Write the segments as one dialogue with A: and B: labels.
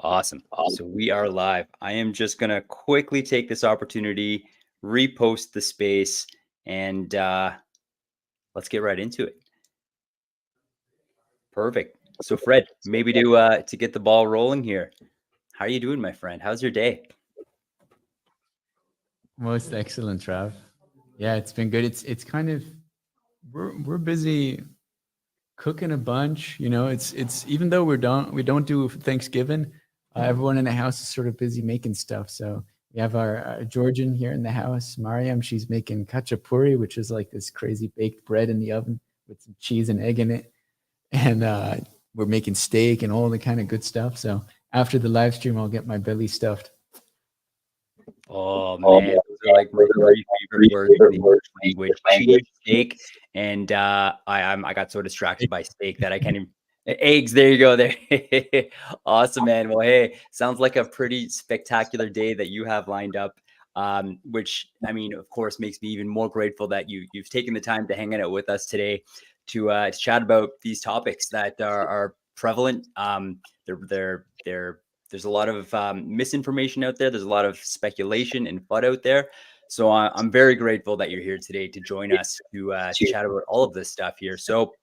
A: Awesome. So we are live. I am just going to quickly take this opportunity, repost the space, and let's get right into it. Perfect. So Fred, maybe to get the ball rolling here. How are you doing, my friend? How's your day?
B: Most excellent, Trav. Yeah, it's been good. It's kind of we're busy cooking a bunch. It's even though we don't do Thanksgiving, everyone in the house is sort of busy making stuff. So we have our Georgian here in the house, Mariam. She's making khachapuri, which is like this crazy baked bread in the oven with some cheese and egg in it, and we're making steak and all the kind of good stuff. So after the live stream, I'll get my belly stuffed.
A: Oh man, those are like my three favorite words in the English language: cheese, steak, and I got so distracted by steak that I can't even. Eggs, there you go. There, awesome, man. Well, hey, sounds like a pretty spectacular day that you have lined up. Which I mean, of course, makes me even more grateful that you've taken the time to hang out with us today to chat about these topics that are prevalent. There's a lot of misinformation out there. There's a lot of speculation and FUD out there. So I'm very grateful that you're here today to join us to chat about all of this stuff here. So,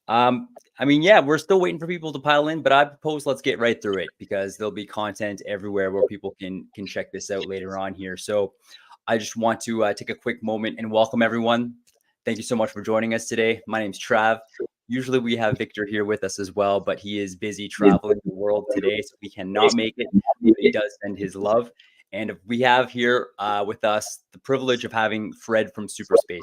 A: I mean, yeah, we're still waiting for people to pile in, but I propose let's get right through it because there'll be content everywhere where people can check this out later on here. So, I just want to take a quick moment and welcome everyone. Thank you so much for joining us today. My name's Trav. Usually we have Victor here with us as well, but he is busy traveling the world today, so we cannot make it. But he does send his love. And we have here with us the privilege of having Fred from SuperSpaces.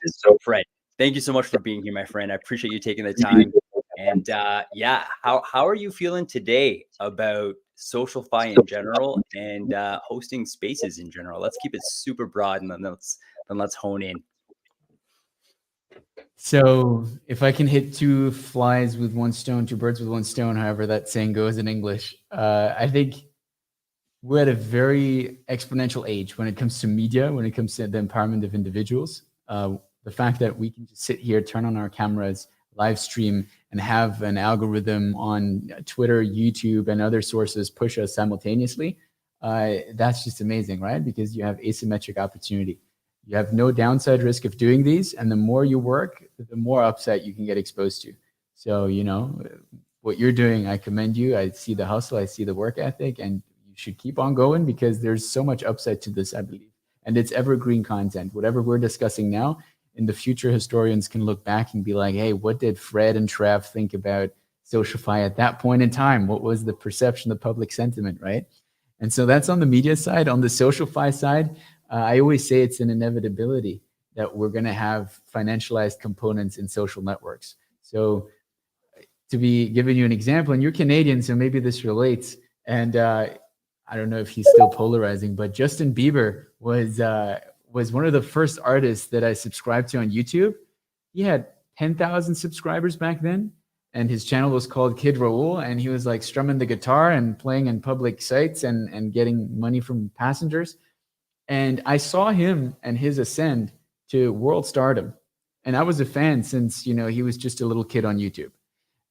A: So Fred, thank you so much for being here, my friend. I appreciate you taking the time. And yeah, how are you feeling today about SocialFi in general and hosting spaces in general? Let's keep it super broad and then let's hone in.
B: So, if I can hit two flies with one stone, two birds with one stone, however that saying goes in English, I think we're at a very exponential age when it comes to media, when it comes to the empowerment of individuals. The fact that we can just sit here, turn on our cameras, live stream, and have an algorithm on Twitter, YouTube, and other sources push us simultaneously, that's just amazing, right? Because you have asymmetric opportunity. You have no downside risk of doing these, and the more you work, the more upside you can get exposed to. So, what you're doing, I commend you. I see the hustle, I see the work ethic, and you should keep on going because there's so much upside to this, I believe. And it's evergreen content. Whatever we're discussing now, in the future, historians can look back and be like, hey, what did Fred and Trav think about SocialFi at that point in time? What was the perception, the public sentiment, right? And so that's on the media side. On the SocialFi side, I always say it's an inevitability that we're going to have financialized components in social networks. So to be giving you an example, and you're Canadian, so maybe this relates. And I don't know if he's still polarizing, but Justin Bieber was one of the first artists that I subscribed to on YouTube. He had 10,000 subscribers back then, and his channel was called Kid Raoul, and he was like strumming the guitar and playing in public sites and getting money from passengers. And I saw him and his ascend to world stardom. And I was a fan since, he was just a little kid on YouTube.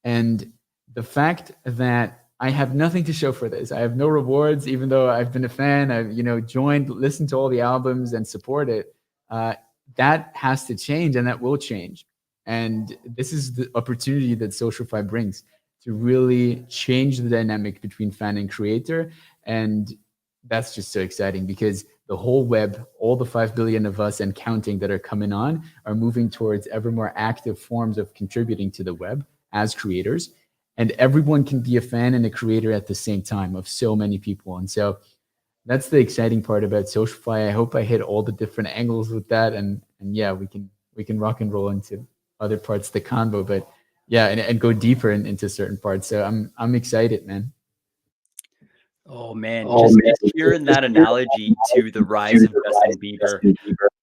B: And the fact that I have nothing to show for this, I have no rewards, even though I've been a fan, I've, joined, listened to all the albums and support it. That has to change, and that will change. And this is the opportunity that SocialFi brings to really change the dynamic between fan and creator. And that's just so exciting because the whole web, all the 5 billion of us and counting that are coming on, are moving towards ever more active forms of contributing to the web as creators. And everyone can be a fan and a creator at the same time of so many people. And so that's the exciting part about SocialFi. I hope I hit all the different angles with that. And yeah, we can rock and roll into other parts of the convo, but yeah, and go deeper into certain parts. So I'm excited, man.
A: Oh man, just hearing that analogy to the rise of Justin Bieber.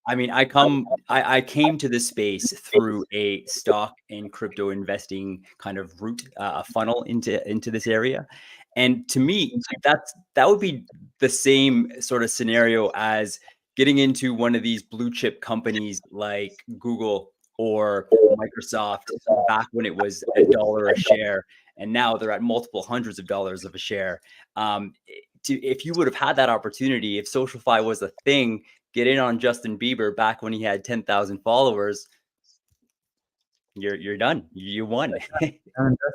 A: I mean, I came to this space through a stock and crypto investing kind of route, a funnel into this area. And to me, that would be the same sort of scenario as getting into one of these blue chip companies like Google or Microsoft back when it was $1 a share. and now they're at multiple hundreds of dollars of a share. If you would have had that opportunity, if SocialFi was a thing, get in on Justin Bieber back when he had 10,000 followers, you're done. You won.
B: That's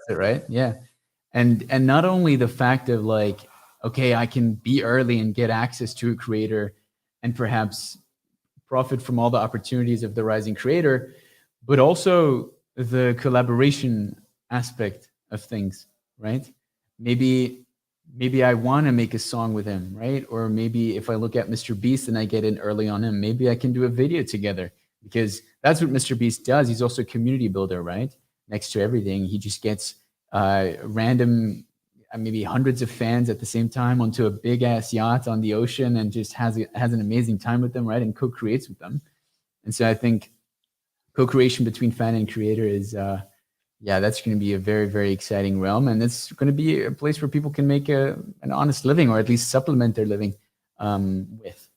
B: it, right? Yeah. And not only the fact of like, okay, I can be early and get access to a creator and perhaps profit from all the opportunities of the rising creator, but also the collaboration aspect of things, right? Maybe I want to make a song with him, right? Or maybe if I look at Mr. Beast and I get in early on him, maybe I can do a video together, because that's what Mr. Beast does. He's also a community builder, right? Next to everything, he just gets random, maybe hundreds of fans at the same time onto a big ass yacht on the ocean and just has an amazing time with them, right? And co-creates with them. And so I think co-creation between fan and creator is, that's going to be a very, very exciting realm. And it's going to be a place where people can make an honest living, or at least supplement their living with.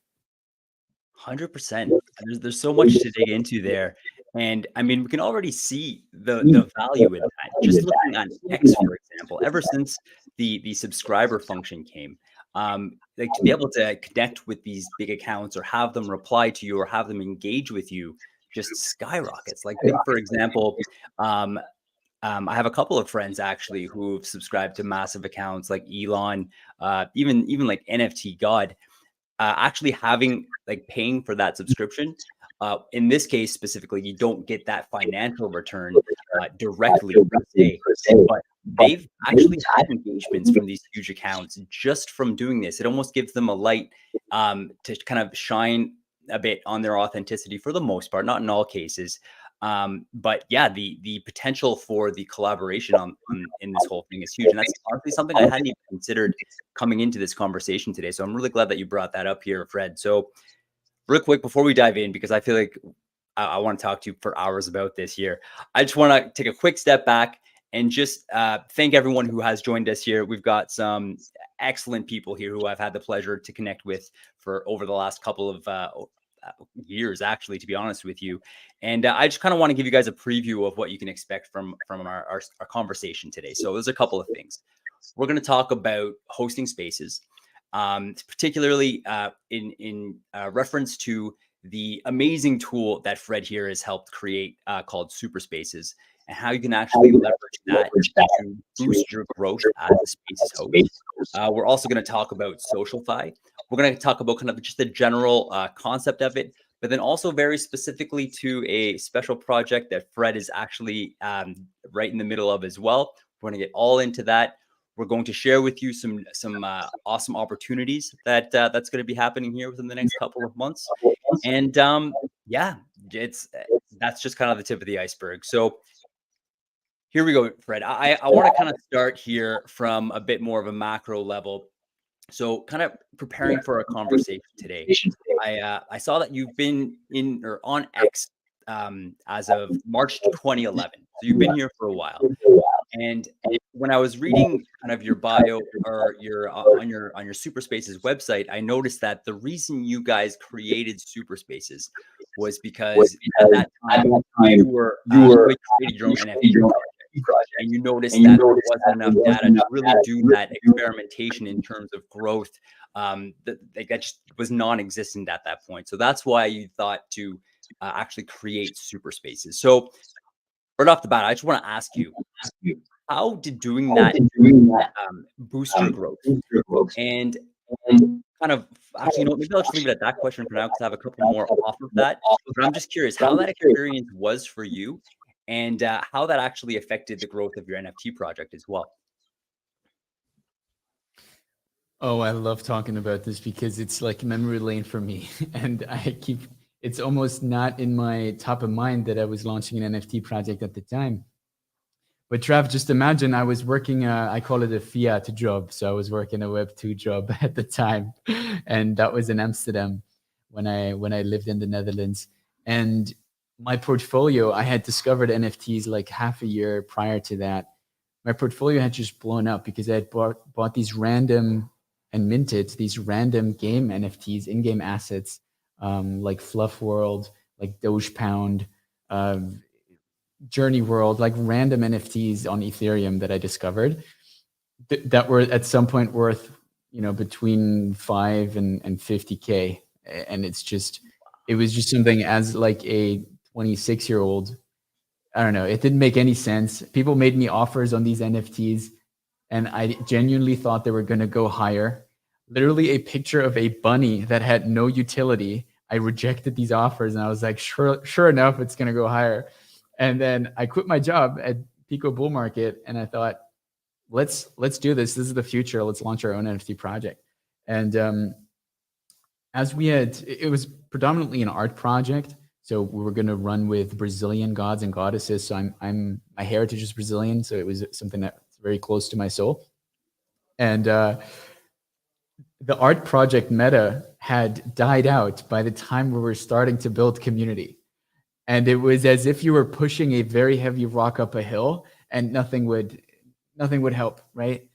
A: 100%. There's so much to dig into there. And I mean, we can already see the value in that. Just looking at X, for example, ever since the subscriber function came, like to be able to connect with these big accounts or have them reply to you or have them engage with you just skyrockets. Like, for example, I have a couple of friends actually who've subscribed to massive accounts like Elon, even like NFT God. Actually having like paying for that subscription. In this case specifically, you don't get that financial return directly per se, but they've actually had engagements from these huge accounts just from doing this. It almost gives them a light to kind of shine a bit on their authenticity for the most part, not in all cases. But yeah, the potential for the collaboration in this whole thing is huge. And that's honestly something I hadn't even considered coming into this conversation today. So I'm really glad that you brought that up here, Fred. So real quick, before we dive in, because I feel like I want to talk to you for hours about this here, I just want to take a quick step back and just thank everyone who has joined us here. We've got some excellent people here who I've had the pleasure to connect with for over the last couple of years, actually, to be honest with you. And I just kind of want to give you guys a preview of what you can expect from our conversation today. So there's a couple of things. We're going to talk about hosting spaces, particularly in reference to the amazing tool that Fred here has helped create called SuperSpaces, and how you can actually leverage that to boost your growth as a Spaces host. We're also going to talk about SocialFi. We're going to talk about kind of just the general concept of it, but then also very specifically to a special project that Fred is actually right in the middle of as well. We're going to get all into that. We're going to share with you some awesome opportunities that's going to be happening here within the next couple of months. And that's just kind of the tip of the iceberg. So here we go, Fred. I want to kind of start here from a bit more of a macro level. So kind of preparing for a conversation today, I saw that you've been in or on X as of March 2011. So you've been here for a while. And when I was reading kind of your bio or your on your SuperSpaces website, I noticed that the reason you guys created SuperSpaces was because at that time you created your own NFT project, and you noticed that there wasn't enough data to really do that experimentation in terms of growth. That just was non-existent at that point. So that's why you thought to actually create SuperSpaces. So right off the bat, I just want to ask you, how did doing that boost your growth? And kind of, actually, maybe I'll just leave it at that question for now, because I have a couple more off of that. But I'm just curious how that experience was for you, and how that actually affected the growth of your NFT project as well.
B: Oh, I love talking about this because it's like memory lane for me. And it's almost not in my top of mind that I was launching an NFT project at the time. But Trav, just imagine I was working, I call it a fiat job. So I was working a Web2 job at the time. And that was in Amsterdam when I lived in the Netherlands. And my portfolio, I had discovered NFTs like half a year prior to that. My portfolio had just blown up because I had bought these random and minted these random game NFTs, in-game assets, like Fluff World, like Doge Pound, journey world, like random NFTs on Ethereum that I discovered that were at some point worth, between 5 and 50K. And it was just something as like a 26-year-old. I don't know. It didn't make any sense. People made me offers on these NFTs, and I genuinely thought they were going to go higher. Literally a picture of a bunny that had no utility. I rejected these offers, and I was like, sure enough, it's going to go higher. And then I quit my job at Pico Bull Market, and I thought, let's do this. This is the future. Let's launch our own NFT project. And it was predominantly an art project. So we were going to run with Brazilian gods and goddesses. So my heritage is Brazilian. So it was something that's very close to my soul. And the art project meta had died out by the time we were starting to build community. And it was as if you were pushing a very heavy rock up a hill and nothing would help, right?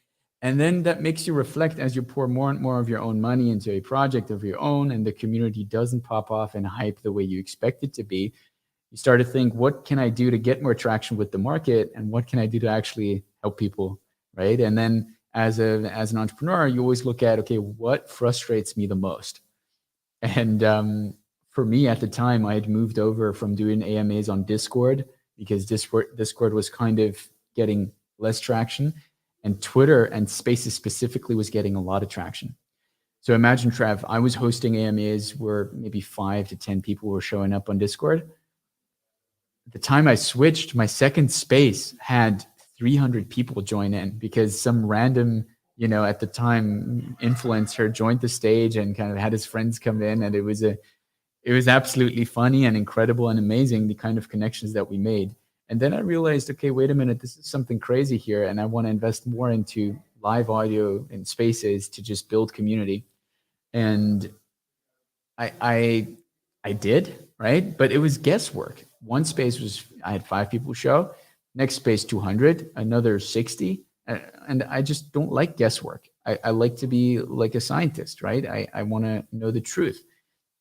B: And then that makes you reflect as you pour more and more of your own money into a project of your own, and the community doesn't pop off and hype the way you expect it to be. You start to think, what can I do to get more traction with the market, and what can I do to actually help people, right? And then as an entrepreneur, you always look at, okay, what frustrates me the most? And for me at the time, I had moved over from doing AMAs on Discord because Discord was kind of getting less traction, and Twitter and Spaces specifically was getting a lot of traction. So imagine, Trev, I was hosting AMAs where maybe 5 to 10 people were showing up on Discord. The time I switched, my second space had 300 people join in because some random, at the time, influencer joined the stage and kind of had his friends come in, and it was absolutely funny and incredible and amazing, the kind of connections that we made. And then I realized, okay, wait a minute, this is something crazy here, and I want to invest more into live audio and spaces to just build community. And I did, right? But it was guesswork. One space I had 5 people show, next space 200, another 60, and I just don't like guesswork. I like to be like a scientist, right? I want to know the truth.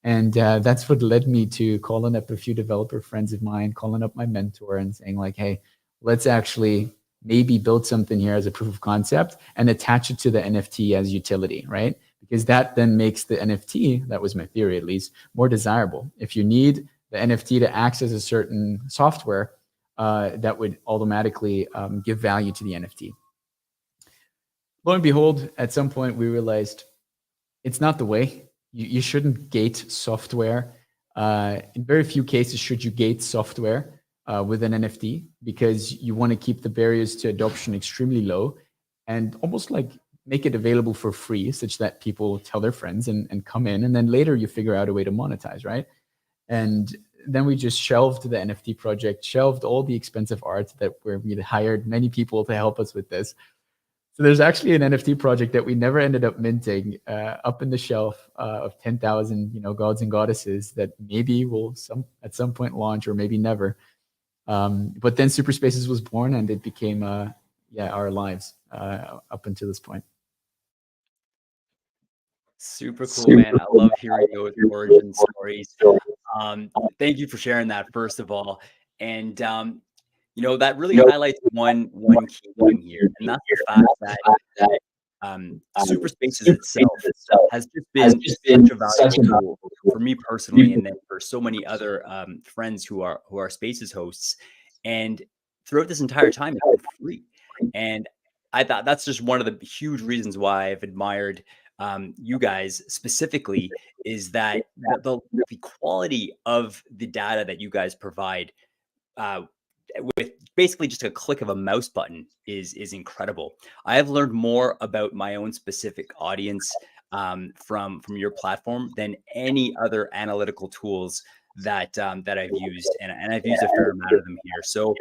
B: And that's what led me to calling up a few developer friends of mine, calling up my mentor and saying like, hey, let's actually maybe build something here as a proof of concept and attach it to the NFT as utility, right? Because that then makes the NFT, that was my theory at least, more desirable. If you need the NFT to access a certain software, that would automatically give value to the NFT. Lo and behold, at some point we realized it's not the way. You shouldn't gate software. In very few cases should you gate software with an NFT, because you want to keep the barriers to adoption extremely low and almost like make it available for free, such that people tell their friends and come in, and then later you figure out a way to monetize, right? And then we just shelved the NFT project, shelved all the expensive art where we hired many people to help us with this. So there's actually an NFT project that we never ended up minting, up in the shelf of 10,000, gods and goddesses that maybe will at some point launch, or maybe never. But then SuperSpaces was born, and it became our lives up until this point.
A: Super cool, man. I love hearing those origin stories. Thank you for sharing that, first of all. And that really highlights one key thing here, and that's the fact that SuperSpaces itself has just been such a valuable tool for me personally, and then for so many other friends who are Spaces hosts. And throughout this entire time, it's been free. And I thought that's just one of the huge reasons why I've admired you guys specifically, is that the quality of the data that you guys provide with basically just a click of a mouse button is incredible. I have learned more about my own specific audience from your platform than any other analytical tools that I've used, and I've used a fair amount of them here. So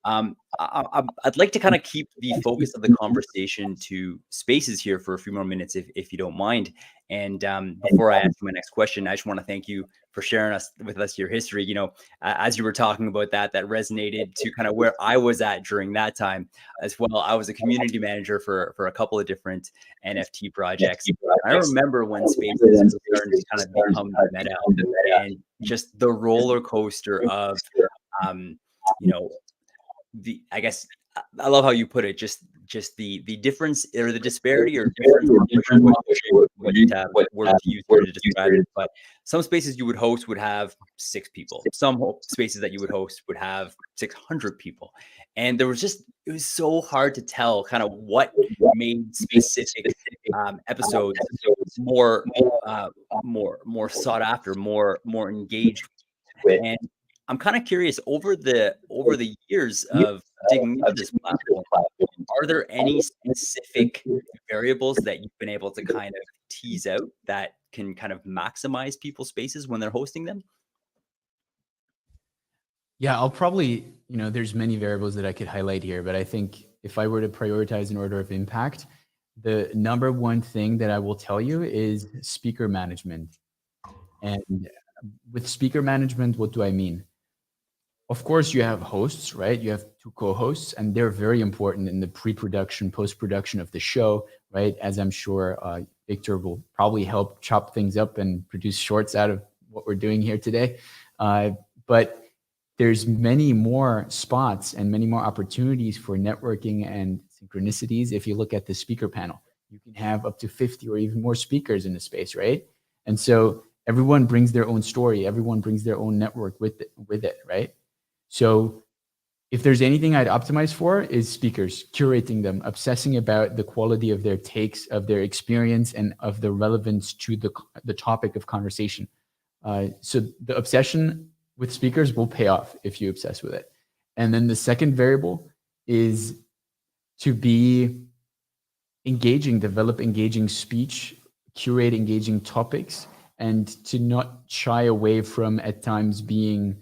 A: I'd like to kind of keep the focus of the conversation to Spaces here for a few more minutes, if you don't mind. And before I ask my next question, I just want to thank you for sharing with us your history. As you were talking about that resonated to kind of where I was at during that time as well. I was a community manager for a couple of different NFT projects. I remember when Spaces was starting to kind of become the meta, and just the roller coaster of I guess I love how you put it. Just the difference or the disparity or difference. I'm not sure what word to use here to describe it, but some spaces you would host would have 6 people. Some spaces that you would host would have 600 people, and there was just it was so hard to tell kind of what made specific episodes more more sought after, more engaged. And I'm kind of curious over the years of digging into this platform, are there any specific variables that you've been able to kind of tease out that can kind of maximize people's spaces when they're hosting them?
B: Yeah, I'll probably, there's many variables that I could highlight here, but I think if I were to prioritize in order of impact, the number one thing that I will tell you is speaker management. And with speaker management, what do I mean? Of course, you have hosts, right? You have 2 co-hosts, and they're very important in the pre-production, post-production of the show, right? As I'm sure Victor will probably help chop things up and produce shorts out of what we're doing here today. But there's many more spots and many more opportunities for networking and synchronicities. If you look at the speaker panel, you can have up to 50 or even more speakers in the space, right? And so everyone brings their own story. Everyone brings their own network with it, right? So if there's anything I'd optimize for is speakers, curating them, obsessing about the quality of their takes, of their experience, and of the relevance to the topic of conversation. So the obsession with speakers will pay off if you obsess with it. And then the second variable is to be engaging, develop engaging speech, curate engaging topics, and to not shy away from at times being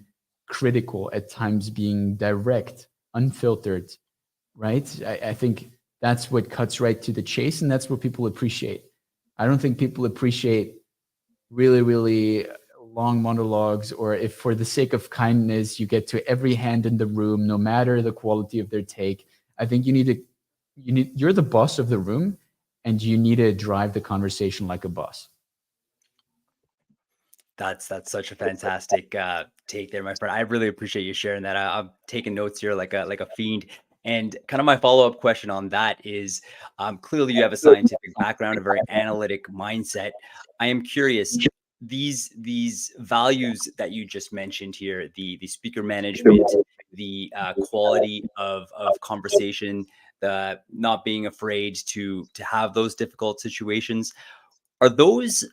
B: critical, at times being direct, unfiltered, right? I think that's what cuts right to the chase, and that's what people appreciate. I don't think people appreciate really, really long monologues, or if for the sake of kindness, you get to every hand in the room, no matter the quality of their take. I think you're the boss of the room, and you need to drive the conversation like a boss.
A: That's such a fantastic take there, my friend. I really appreciate you sharing that. I'm taking notes here like a fiend. And kind of my follow-up question on that is, clearly you have a scientific background, a very analytic mindset. I am curious, these values that you just mentioned here, the speaker management, the quality of conversation, the not being afraid to have those difficult situations, are those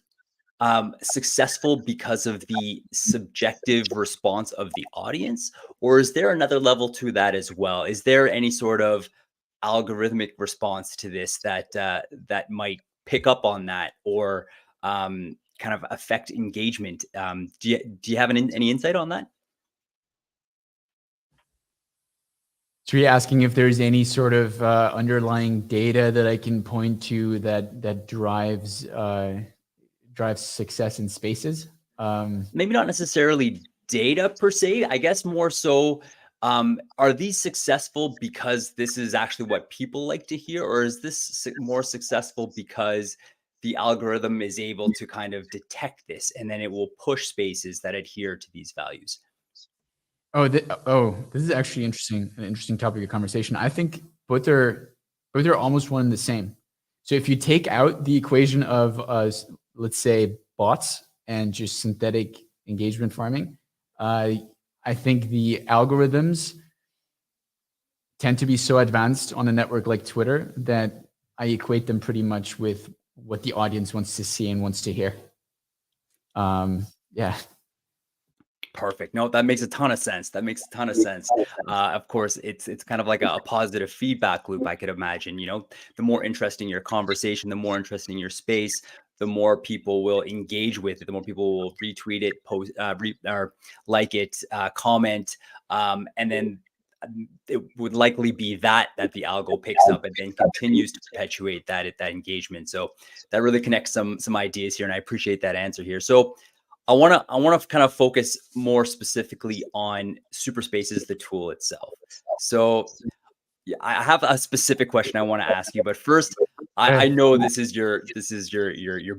A: successful because of the subjective response of the audience, or is there another level to that as well? Is there any sort of algorithmic response to this that might pick up on that or kind of affect engagement? Do you have any insight on that?
B: So you're asking if there's any sort of underlying data that I can point to that drives success in spaces?
A: Maybe not necessarily data per se. I guess more so, are these successful because this is actually what people like to hear, or is this more successful because the algorithm is able to kind of detect this and then it will push spaces that adhere to these values?
B: This is actually an interesting topic of conversation. I think both are almost one and the same. So if you take out the equation of let's say bots and just synthetic engagement farming, I think the algorithms tend to be so advanced on a network like Twitter that I equate them pretty much with what the audience wants to see and wants to hear. Yeah.
A: Perfect. No, that makes a ton of sense. That makes a ton of sense. Of course, it's kind of like a positive feedback loop, I could imagine. The more interesting your conversation, the more interesting your space, the more people will engage with it, the more people will retweet it, post, or like it, comment, and then it would likely be that the algo picks up and then continues to perpetuate that engagement. So that really connects some ideas here, and I appreciate that answer here. So I want to kind of focus more specifically on SuperSpaces, the tool itself. So yeah, I have a specific question I want to ask you, but first, I know this is your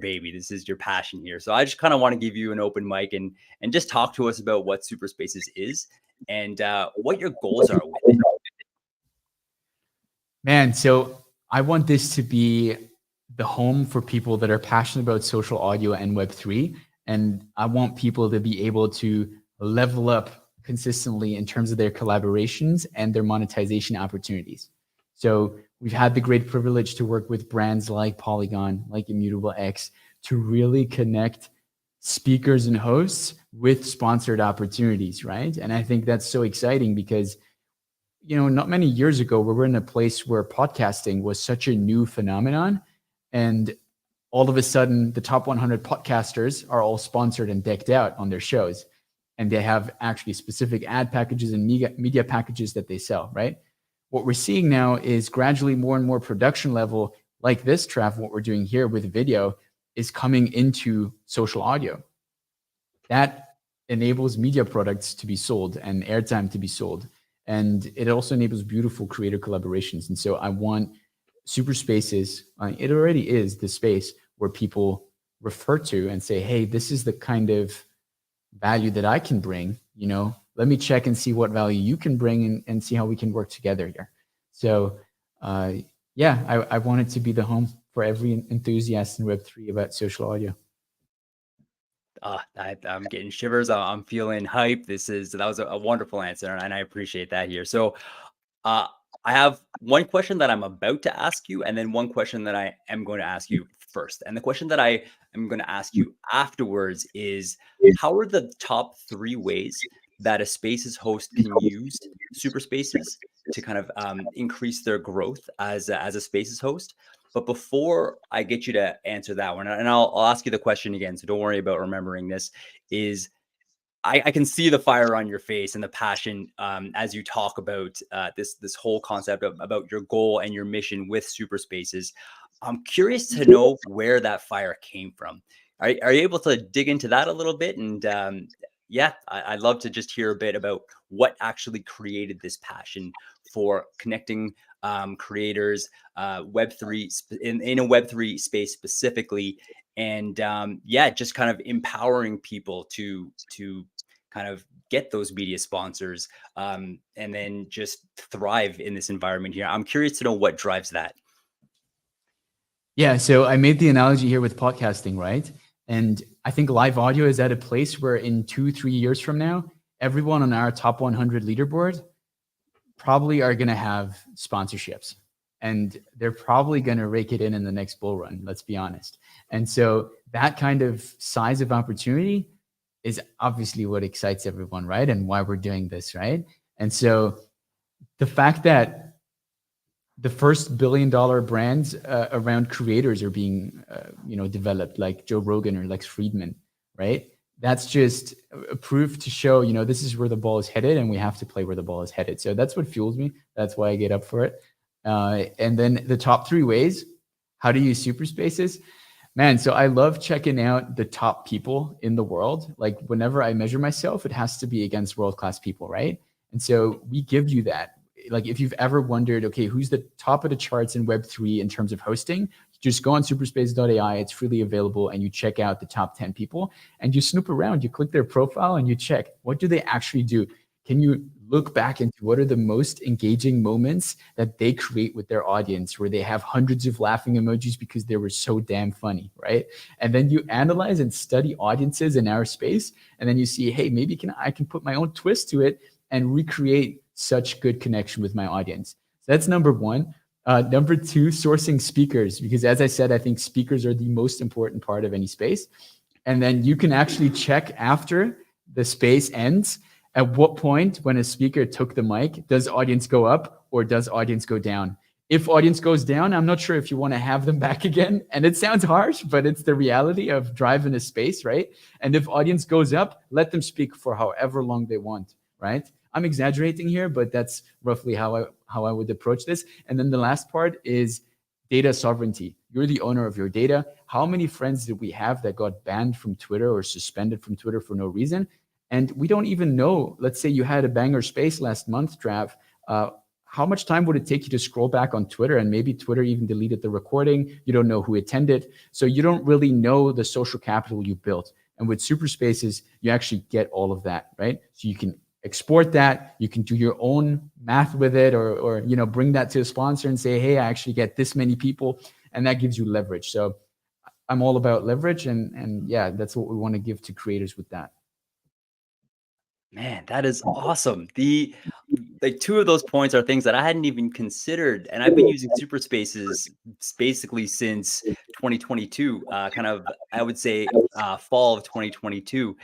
A: baby. This is your passion here. So I just kind of want to give you an open mic and just talk to us about what SuperSpaces is and what your goals are with it.
B: Man, so I want this to be the home for people that are passionate about social audio and Web3. And I want people to be able to level up consistently in terms of their collaborations and their monetization opportunities. So we've had the great privilege to work with brands like Polygon, like Immutable X, to really connect speakers and hosts with sponsored opportunities, right? And I think that's so exciting because not many years ago, we were in a place where podcasting was such a new phenomenon. And all of a sudden, the top 100 podcasters are all sponsored and decked out on their shows. And they have actually specific ad packages and media packages that they sell, right? What we're seeing now is gradually more and more production level, like this, Trav, what we're doing here with video, is coming into social audio. That enables media products to be sold and airtime to be sold. And it also enables beautiful creator collaborations. And so I want SuperSpaces, it already is the space where people refer to and say, hey, this is the kind of value that I can bring. Let me check and see what value you can bring and see how we can work together here. So I want it to be the home for every enthusiast in Web3 about social audio.
A: I'm getting shivers. I'm feeling hype. That was a wonderful answer, and I appreciate that here. So, I have one question that I'm about to ask you, and then one question that I am going to ask you first. And the question that I am going to ask you afterwards is, how are the top 3 ways that a Spaces host can use SuperSpaces to kind of increase their growth as a Spaces host? But before I get you to answer that one, and I'll ask you the question again, so don't worry about remembering this, is I can see the fire on your face and the passion as you talk about this whole concept about your goal and your mission with SuperSpaces. I'm curious to know where that fire came from. Are you able to dig into that a little bit? And I'd love to just hear a bit about what actually created this passion for connecting creators, Web3 in a Web3 space specifically, and just kind of empowering people to kind of get those media sponsors and then just thrive in this environment here. I'm curious to know what drives that.
B: Yeah, so I made the analogy here with podcasting, right? And I think live audio is at a place where in 2-3 years from now, everyone on our top 100 leaderboard probably are going to have sponsorships, and they're probably going to rake it in the next bull run, let's be honest. And so that kind of size of opportunity is obviously what excites everyone, right? And why we're doing this, right? And so the fact that the first billion-dollar brands around creators are being developed, like Joe Rogan or Lex Friedman, right? That's just a proof to show, this is where the ball is headed, and we have to play where the ball is headed. So that's what fuels me. That's why I get up for it. And then the top 3 ways, how to use SuperSpaces. Man, so I love checking out the top people in the world. Like whenever I measure myself, it has to be against world-class people, right? And so we give you that. Like if you've ever wondered, okay, who's the top of the charts in Web3 in terms of hosting, just go on superspace.ai. It's freely available, and you check out the top 10 people and you snoop around. You click their profile and you check, what do they actually do? Can you look back into what are the most engaging moments that they create with their audience, where they have hundreds of laughing emojis because they were so damn funny, right? And then you analyze and study audiences in our space, and then you see, hey, maybe I can put my own twist to it and recreate such good connection with my audience. So that's number 1. Number 2, sourcing speakers, because as I said, I think speakers are the most important part of any space. And then you can actually check after the space ends, at what point when a speaker took the mic, does audience go up or does audience go down? If audience goes down, I'm not sure if you want to have them back again. And it sounds harsh, but it's the reality of driving a space, right? And if audience goes up, let them speak for however long they want, right? I'm exaggerating here, but that's roughly how I would approach this. And then the last part is data sovereignty. You're the owner of your data. How many friends did we have that got banned from Twitter or suspended from Twitter for no reason? And we don't even know. Let's say you had a banger space last month, Trav. How much time would it take you to scroll back on Twitter? And maybe Twitter even deleted the recording. You don't know who attended. So you don't really know the social capital you built. And with SuperSpaces, you actually get all of that, right? So you can export that. You can do your own math with it, or bring that to a sponsor and say, hey, I actually get this many people, and that gives you leverage. So I'm all about leverage, and yeah, that's what we want to give to creators with that.
A: Man, that is awesome. The like two of those points are things that I hadn't even considered, and I've been using SuperSpaces basically since 2022, kind of I would say fall of 2022.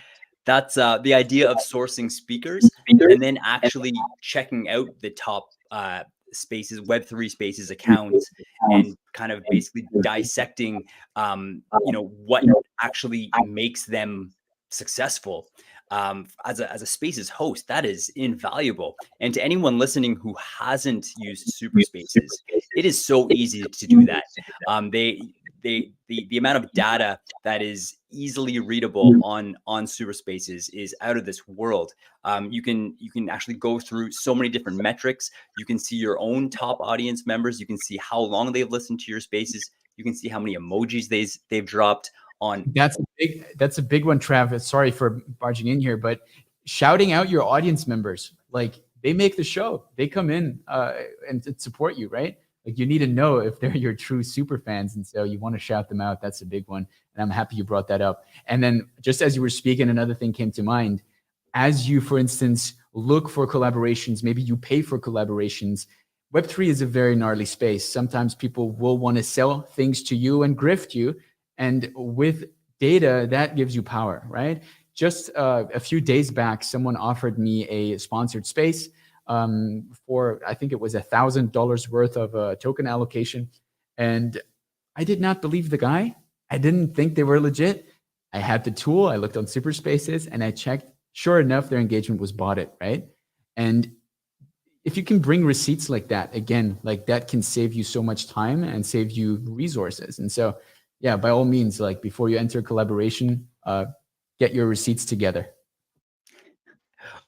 A: That's the idea of sourcing speakers and then actually checking out the top spaces, Web3 spaces accounts, and kind of basically dissecting, what actually makes them successful. As a spaces host, that is invaluable. And to anyone listening who hasn't used SuperSpaces, it is so easy to do that. The amount of data that is easily readable on SuperSpaces is out of this world. You can actually go through so many different metrics. You can see your own top audience members. You can see how long they've listened to your spaces. You can see how many emojis they've dropped on.
B: That's a big one, Travis. Sorry for barging in here, but shouting out your audience members, like they make the show. They come in and support you, right? Like you need to know if they're your true super fans, and so you want to shout them out. That's a big one, and I'm happy you brought that up. And then just as you were speaking, another thing came to mind. As you, for instance, look for collaborations, maybe you pay for collaborations. Web3 is a very gnarly space. Sometimes people will want to sell things to you and grift you. And with data, that gives you power, right? Just a few days back, someone offered me a sponsored space for, I think it was $1,000 worth of a token allocation. And I did not believe the guy. I didn't think they were legit. I had the tool. I looked on SuperSpaces and I checked. Sure enough, their engagement was botted, right? And if you can bring receipts like that, again, like that can save you so much time and save you resources. And so, yeah, by all means, like before you enter a collaboration, get your receipts together.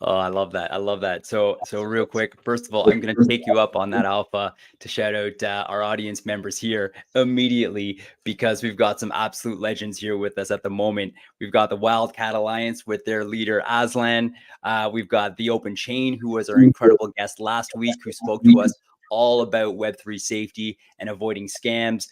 A: Oh, I love that. I love that. So real quick, first of all, I'm going to take you up on that alpha to shout out our audience members here immediately, because we've got some absolute legends here with us at the moment. We've got the Wildcat Alliance with their leader, Aslan. We've got the Open Chain, who was our incredible guest last week, who spoke to us all about Web3 safety and avoiding scams.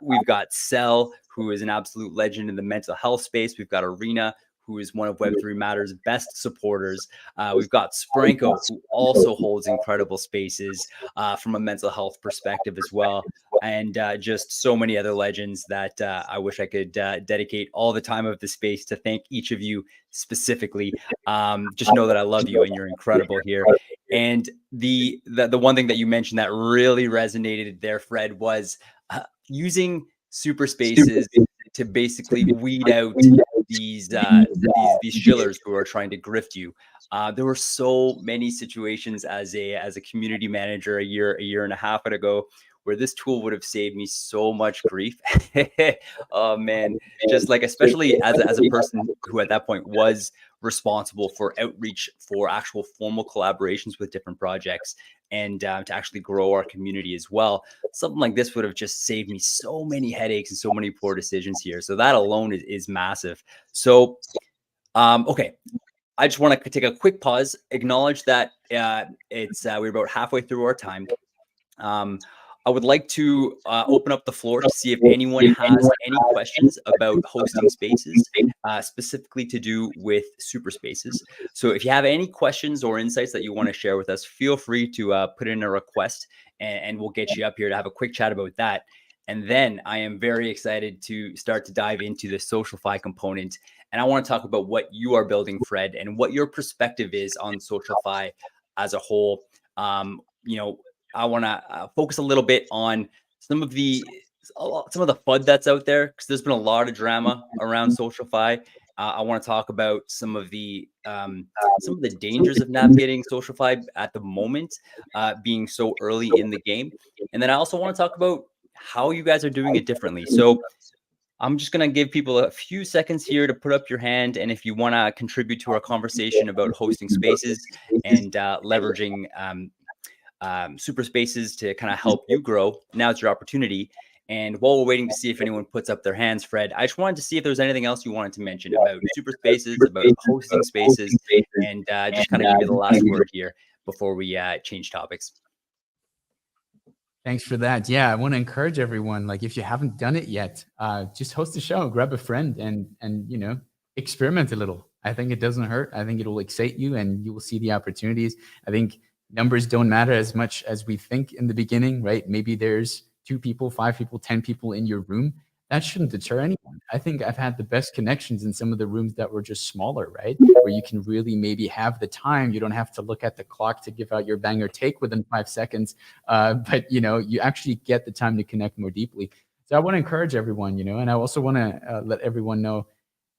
A: We've got Cell, who is an absolute legend in the mental health space. We've got Arena, who is one of Web3 Matter's best supporters. We've got Spranko, who also holds incredible spaces from a mental health perspective as well. And just so many other legends that I wish I could dedicate all the time of the space to thank each of you specifically. Just know that I love you and you're incredible here. And the one thing that you mentioned that really resonated there, Fred, was using SuperSpaces to basically weed out these shillers who are trying to grift you. There were so many situations as a community manager a year and a half ago where this tool would have saved me so much grief. Oh man, just like, especially as a person who at that point was responsible for outreach for actual formal collaborations with different projects, and to actually grow our community as well. Something like this would have just saved me so many headaches and so many poor decisions here. So that alone is massive. So, okay. I just want to take a quick pause, acknowledge that we're about halfway through our time. I would like to open up the floor to see if anyone has any questions about hosting spaces, specifically to do with SuperSpaces. So if you have any questions or insights that you want to share with us, feel free to put in a request, and we'll get you up here to have a quick chat about that. And then I am very excited to start to dive into the SocialFi component. And I want to talk about what you are building, Fred, and what your perspective is on SocialFi as a whole. I want to focus a little bit on some of the FUD that's out there, because there's been a lot of drama around SocialFi. I want to talk about some of the dangers of navigating SocialFi at the moment, being so early in the game, and then I also want to talk about how you guys are doing it differently. So I'm just going to give people a few seconds here to put up your hand, and if you want to contribute to our conversation about hosting spaces and leveraging SuperSpaces to kind of help you grow, now's your opportunity. And while we're waiting to see if anyone puts up their hands, Fred, I just wanted to see if there's anything else you wanted to mention about Super Spaces, about hosting spaces, and just kind of give you the last word here before we change topics.
B: Thanks for that. Yeah, I want to encourage everyone. Like, if you haven't done it yet, just host a show, grab a friend, and experiment a little. I think it doesn't hurt. I think it will excite you, and you will see the opportunities. I think numbers don't matter as much as we think in the beginning, right? Maybe there's 2 people, 5 people, 10 people in your room. That shouldn't deter anyone. I think I've had the best connections in some of the rooms that were just smaller, right? Where you can really maybe have the time. You don't have to look at the clock to give out your banger take within 5 seconds. But you actually get the time to connect more deeply. So I want to encourage everyone, and I also want to let everyone know,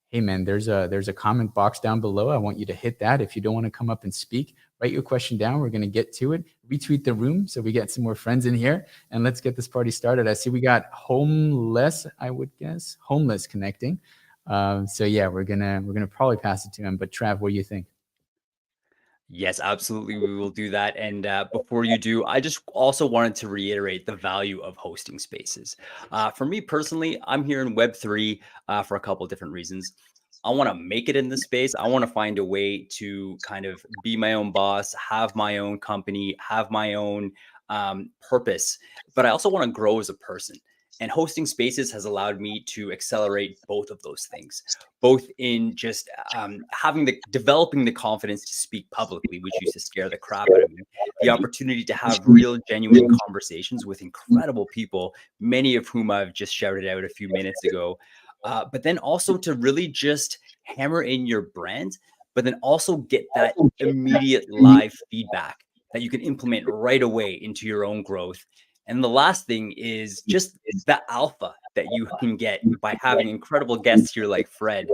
B: hey man, there's a comment box down below. I want you to hit that. If you don't want to come up and speak, write your question down. We're going to get to it. Retweet the room so we get some more friends in here, and let's get this party started. I see we got homeless, I would guess, homeless connecting. So yeah, we're gonna probably pass it to him. But Trav, what do you think?
A: Yes, absolutely. We will do that. And before you do, I just also wanted to reiterate the value of hosting spaces. For me personally, I'm here in Web3 for a couple of different reasons. I want to make it in this space. I want to find a way to kind of be my own boss, have my own company, have my own purpose. But I also want to grow as a person. And hosting spaces has allowed me to accelerate both of those things, both in just developing the confidence to speak publicly, which used to scare the crap out of me, the opportunity to have real, genuine conversations with incredible people, many of whom I've just shouted out a few minutes ago. But then also to really just hammer in your brand, but then also get that immediate live feedback that you can implement right away into your own growth. And the last thing is just the alpha that you can get by having incredible guests here like Fred.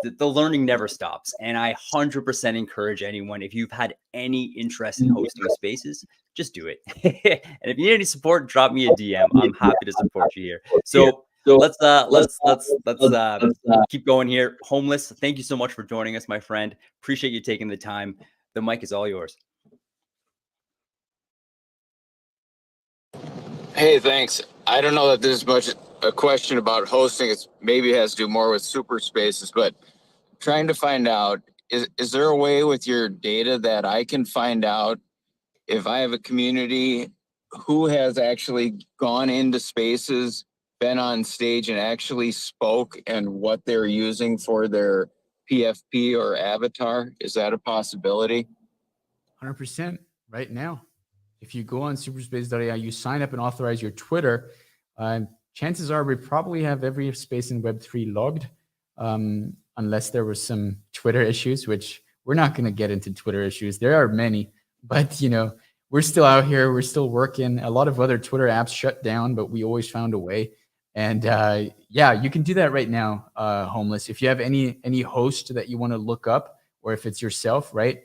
A: The learning never stops. And I 100% encourage anyone, if you've had any interest in hosting spaces, just do it. And if you need any support, drop me a DM. I'm happy to support you here. So let's keep going here. Homeless, thank you so much for joining us, my friend. Appreciate you taking the time. The mic is all yours.
C: Hey, thanks. I don't know that there's much a question about hosting. It's maybe it has to do more with SuperSpaces, but trying to find out, is there a way with your data that I can find out if I have a community who has actually gone into spaces, been on stage and actually spoke, and what they're using for their PFP or avatar? Is that a possibility?
B: 100% right now. If you go on superspace.ai, you sign up and authorize your Twitter, chances are we probably have every space in Web3 logged, unless there were some Twitter issues, which we're not going to get into Twitter issues. There are many, but we're still out here. We're still working. A lot of other Twitter apps shut down, but we always found a way. And yeah, you can do that right now, Homeless. If you have any host that you want to look up, or if it's yourself, right?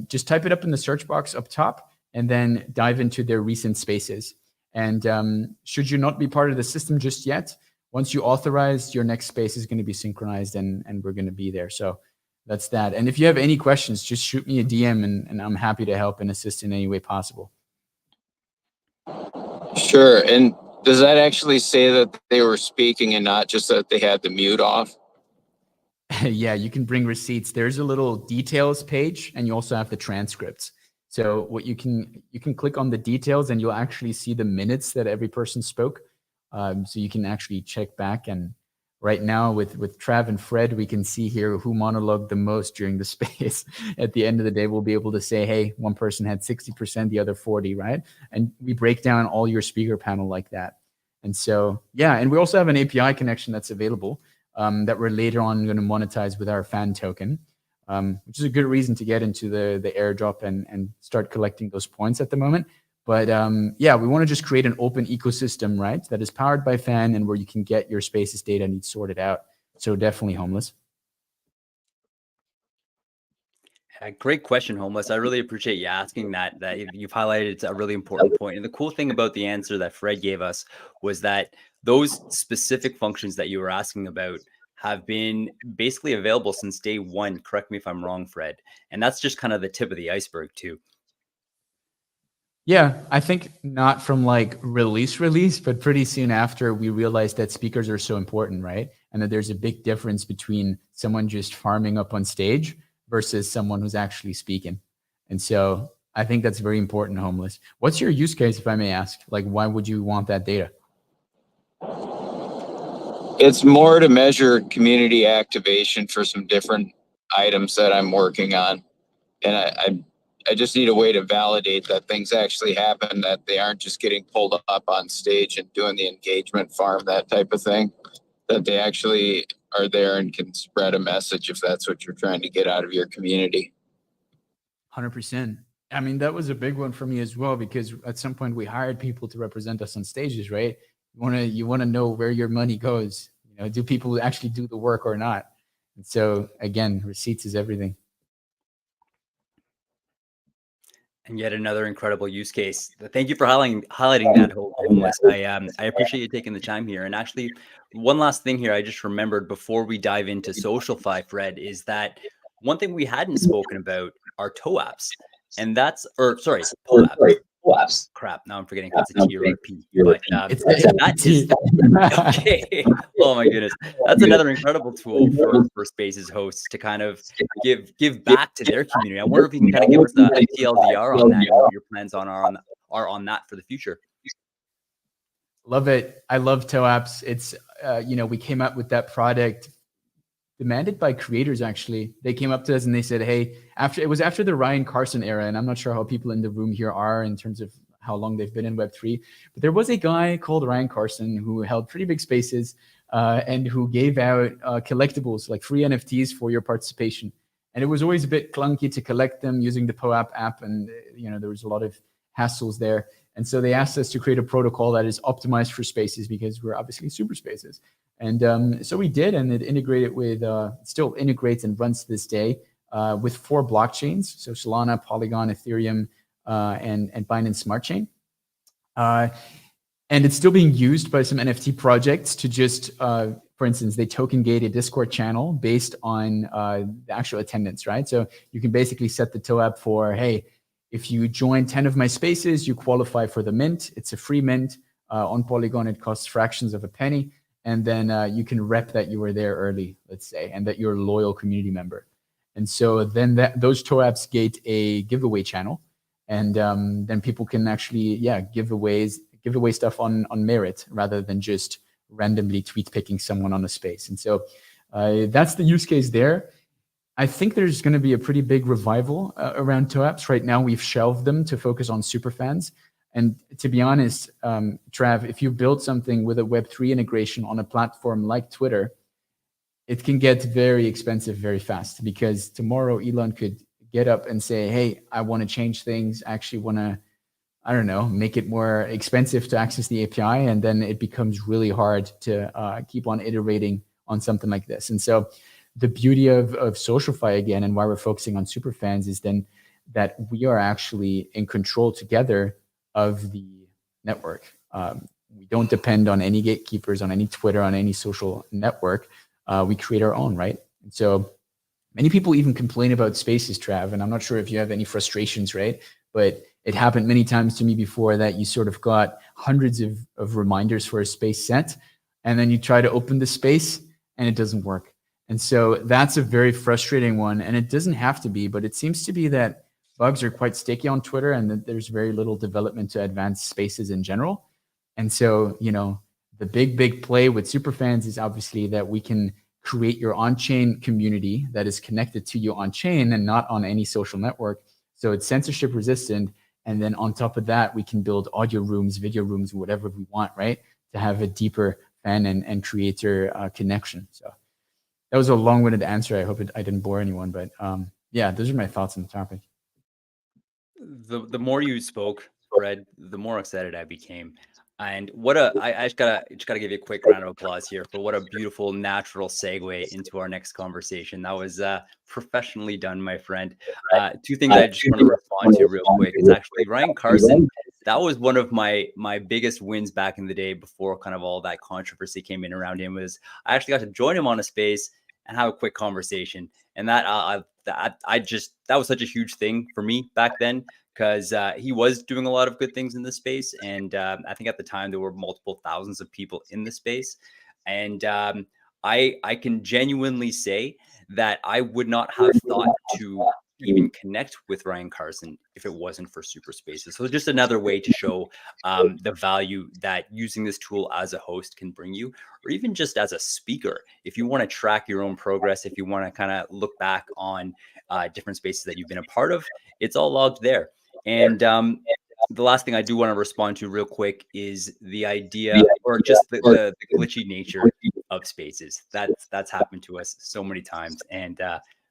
B: Just type it up in the search box up top, and then dive into their recent spaces. And should you not be part of the system just yet, once you authorize, your next space is going to be synchronized, and we're going to be there. So that's that. And if you have any questions, just shoot me a DM, and I'm happy to help and assist in any way possible.
C: Sure. And does that actually say that they were speaking and not just that they had the mute off?
B: Yeah, you can bring receipts. There's a little details page, and you also have the transcripts. So what you can click on the details, and you'll actually see the minutes that every person spoke. So you can actually check back. And right now with Trav and Fred, we can see here who monologued the most during the space. At the end of the day, we'll be able to say, hey, one person had 60%, the other 40, right? And we break down all your speaker panel like that. And so, yeah, and we also have an API connection that's available that we're later on going to monetize with our fan token, which is a good reason to get into the airdrop and start collecting those points at the moment. But yeah, we want to just create an open ecosystem, right, that is powered by fan and where you can get your spaces data needs sorted out. So definitely Homeless.
A: Great question, Homeless. I really appreciate you asking that. That you've highlighted, it's a really important point. And the cool thing about the answer that Fred gave us was that those specific functions that you were asking about have been basically available since day one. Correct me if I'm wrong, Fred. And that's just kind of the tip of the iceberg, too.
B: Yeah, I think not from like release, but pretty soon after we realized that speakers are so important, right? And that there's a big difference between someone just farming up on stage versus someone who's actually speaking. And so I think that's very important, Homeless. What's your use case, if I may ask? Like, why would you want that data?
C: It's more to measure community activation for some different items that I'm working on. And I just need a way to validate that things actually happen, that they aren't just getting pulled up on stage and doing the engagement farm, that type of thing, that they actually are there and can spread a message if that's what you're trying to get out of your community.
B: 100%. I mean, that was a big one for me as well, because at some point we hired people to represent us on stages, right? You want to know where your money goes. You know, do people actually do the work or not? And so again, receipts is everything.
A: And yet another incredible use case. Thank you for highlighting that, Homeless. I appreciate you taking the time here. And actually, one last thing here I just remembered before we dive into SocialFi, Fred, is that one thing we hadn't spoken about are TOAPs. And that's, or sorry, POAPs. Crap, now I'm forgetting if it's a T or a P. But that is okay. Oh my goodness, that's another incredible tool for Spaces hosts to kind of give back to their community. I wonder if you can kind of give us a TLDR on that, and what your plans are on that for the future.
B: Love it. I love TOAPs. It's we came up with that product demanded by creators. Actually, they came up to us and they said, hey, after the Ryan Carson era, and I'm not sure how people in the room here are in terms of how long they've been in Web3, but there was a guy called Ryan Carson who held pretty big spaces and who gave out collectibles, like free NFTs for your participation. And it was always a bit clunky to collect them using the POAP app, and there was a lot of hassles there. And so they asked us to create a protocol that is optimized for Spaces, because we're obviously SuperSpaces. And so we did, and it integrated with, still integrates and runs to this day with 4 blockchains. So Solana, Polygon, Ethereum, and Binance Smart Chain. And it's still being used by some NFT projects to just, for instance, they token gate a Discord channel based on the actual attendance, right? So you can basically set the TOAP for, hey, if you join 10 of my spaces, you qualify for the mint. It's a free mint. On Polygon, it costs fractions of a penny. And then you can rep that you were there early, let's say, and that you're a loyal community member. And so then those TOAPs gate a giveaway channel. And then people can actually, give away stuff on merit rather than just randomly tweet picking someone on a space. And so that's the use case there. I think there's going to be a pretty big revival around TOAPs. Right now, we've shelved them to focus on superfans. And to be honest, Trav, if you build something with a Web3 integration on a platform like Twitter, it can get very expensive very fast, because tomorrow Elon could get up and say, hey, I want to change things. I actually want to, I don't know, make it more expensive to access the API. And then it becomes really hard to keep on iterating on something like this. And so the beauty of SocialFi, again, and why we're focusing on superfans, is then that we are actually in control together of the network. We don't depend on any gatekeepers, on any Twitter, on any social network. We create our own, right? And so many people even complain about Spaces, Trav, and I'm not sure if you have any frustrations, right? But it happened many times to me before that you sort of got hundreds of reminders for a space set, and then you try to open the space and it doesn't work. And so that's a very frustrating one, and it doesn't have to be, but it seems to be that bugs are quite sticky on Twitter, and that there's very little development to advance spaces in general. And so, the big play with superfans is obviously that we can create your on-chain community that is connected to you on-chain and not on any social network. So it's censorship resistant. And then on top of that, we can build audio rooms, video rooms, whatever we want, right? To have a deeper fan and creator connection. So that was a long-winded answer. I hope I didn't bore anyone, but those are my thoughts on the topic.
A: The more you spoke, Fred, the more excited I became. And I just gotta give you a quick round of applause here for what a beautiful natural segue into our next conversation. That was professionally done, my friend. 2 things I just want to respond to real quick. It's actually Ryan Carson. That was one of my biggest wins back in the day before kind of all that controversy came in around him. Was I actually got to join him on a space and have a quick conversation, and that was such a huge thing for me back then. because he was doing a lot of good things in the space. And I think at the time there were multiple thousands of people in the space. And I can genuinely say that I would not have thought to even connect with Ryan Carson if it wasn't for SuperSpaces. So just another way to show the value that using this tool as a host can bring you, or even just as a speaker. If you want to track your own progress, if you want to kind of look back on different spaces that you've been a part of, it's all logged there. And the last thing I do want to respond to real quick is the idea, or just the glitchy nature of spaces. That's happened to us so many times, and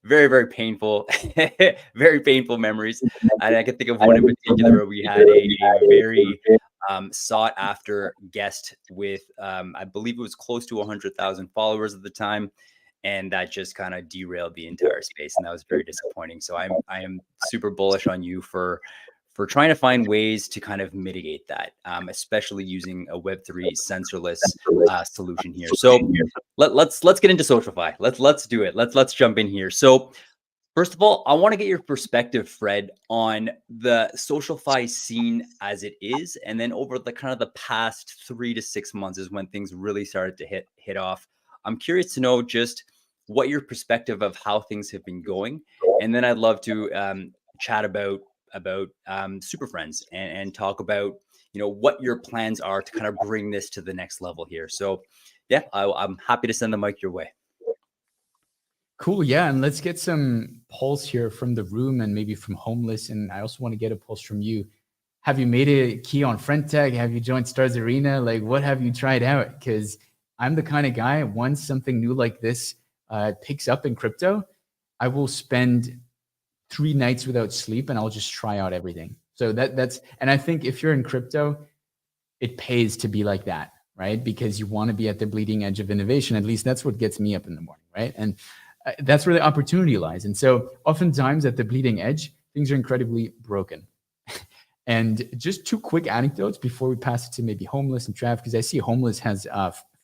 A: very, very painful, very painful memories. And I can think of one in particular where we had a very sought after guest with, I believe it was close to 100,000 followers at the time. And that just kind of derailed the entire space. And that was very disappointing. So I am super bullish on you for trying to find ways to kind of mitigate that, especially using a Web3 sensorless solution here. So let's get into SocialFi. Let's do it. Let's jump in here. So first of all, I want to get your perspective, Fred, on the SocialFi scene as it is, and then over the kind of the past 3 to 6 months is when things really started to hit off. I'm curious to know just what your perspective of how things have been going, and then I'd love to chat about Super Friends and talk about what your plans are to kind of bring this to the next level here. So yeah, I'm happy to send the mic your way.
B: Cool. Yeah. And let's get some pulse here from the room and maybe from Homeless. And I also want to get a pulse from you. Have you made a key on FriendTech? Have you joined Stars Arena? Like, what have you tried out? Because I'm the kind of guy, once something new like this picks up in crypto, I will spend 3 nights without sleep and I'll just try out everything. So that's, and I think if you're in crypto, it pays to be like that, right? Because you want to be at the bleeding edge of innovation. At least that's what gets me up in the morning, right? And that's where the opportunity lies. And so oftentimes at the bleeding edge, things are incredibly broken. And just 2 quick anecdotes before we pass it to maybe Homeless and Trav, because I see Homeless has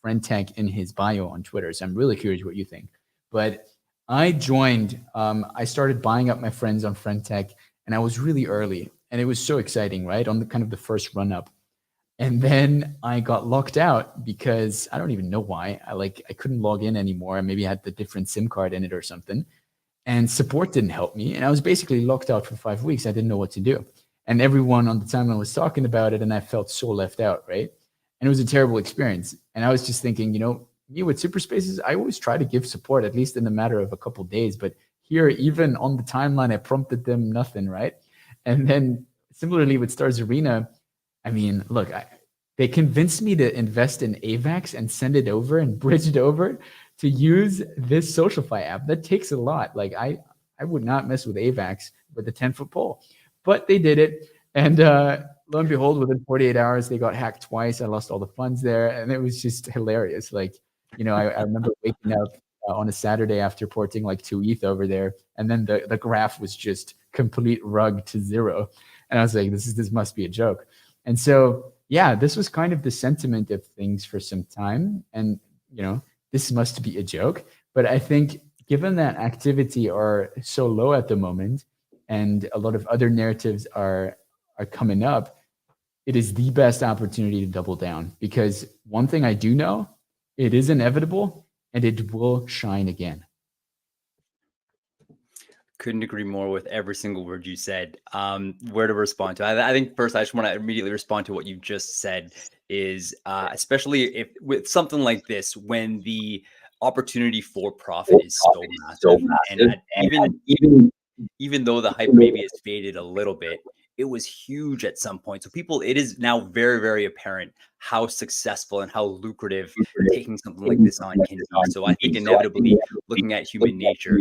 B: FriendTech in his bio on Twitter. So I'm really curious what you think. But I joined, I started buying up my friends on FriendTech, and I was really early. And it was so exciting, right? On the kind of the first run up. And then I got locked out because I don't even know why. I couldn't log in anymore. Maybe I had the different SIM card in it or something. And support didn't help me. And I was basically locked out for 5 weeks. I didn't know what to do. And everyone on the timeline was talking about it, and I felt so left out, right? And it was a terrible experience. And I was just thinking, me with SuperSpaces, I always try to give support, at least in a matter of a couple of days. But here, even on the timeline, I prompted them nothing, right? And then similarly with Stars Arena, I mean, look, they convinced me to invest in AVAX and send it over and bridge it over to use this SocialFi app. That takes a lot. Like I would not mess with AVAX with a 10-foot pole, but they did it. And lo and behold, within 48 hours, they got hacked twice. I lost all the funds there. And it was just hilarious. Like, I remember waking up on a Saturday after porting like 2 ETH over there. And then the graph was just complete rug to 0. And I was like, this must be a joke. And so, yeah, this was kind of the sentiment of things for some time. And, this must be a joke. But I think given that activity are so low at the moment and a lot of other narratives are coming up, it is the best opportunity to double down. Because one thing I do know, it is inevitable and it will shine again.
A: Couldn't agree more with every single word you said. Where to respond to? I think first, I just want to immediately respond to what you just said. Is especially if with something like this, when the opportunity for profit is so massive, and even though the hype maybe has faded a little bit, it was huge at some point. So it is now very, very apparent how successful and how lucrative taking something like this on can be. So I think inevitably, looking at human nature,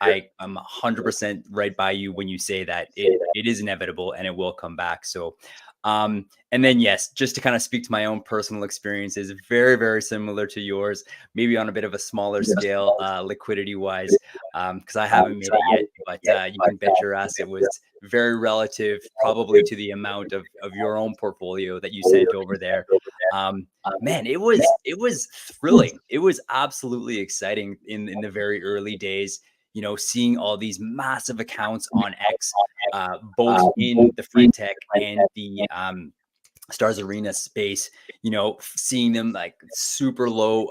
A: I'm 100% right by you when you say that it is inevitable and it will come back. So, and then yes, just to kind of speak to my own personal experiences, very, very similar to yours, maybe on a bit of a smaller scale, liquidity wise, because I haven't made it yet, but you can bet your ass it was very relative, probably to the amount of your own portfolio that you sent over there. Man, it was thrilling. It was absolutely exciting in the very early days. Seeing all these massive accounts on X both in the Friend Tech and the Stars Arena space, seeing them like super low,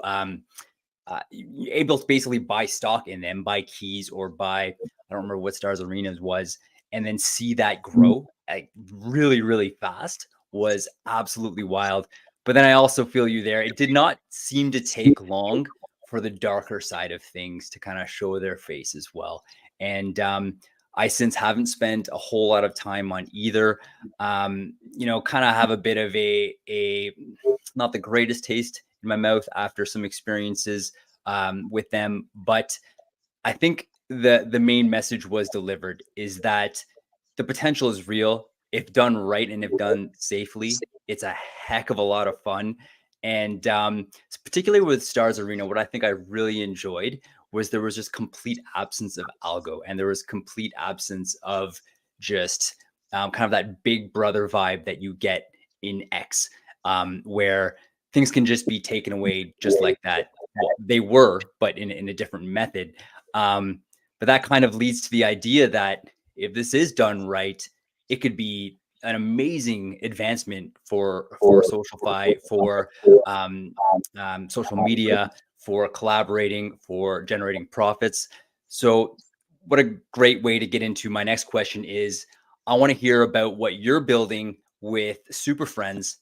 A: able to basically buy stock in them, buy keys, or buy, I don't remember what Stars Arenas was, and then see that grow like really, really fast was absolutely wild. But then I also feel you there. It did not seem to take long for the darker side of things to kind of show their face as well. And I since haven't spent a whole lot of time on either. Kind of have a bit of a not the greatest taste in my mouth after some experiences with them, but I think the main message was delivered, is that the potential is real if done right and if done safely. It's a heck of a lot of fun. And particularly with Stars Arena, what I think I really enjoyed was there was just complete absence of algo, and there was complete absence of just kind of that big brother vibe that you get in X, where things can just be taken away just like that. Well, they were, but in a different method. But that kind of leads to the idea that if this is done right, it could be an amazing advancement for SocialFi, for social media, for collaborating, for generating profits. So what a great way to get into my next question is, I want to hear about what you're building with Super Friends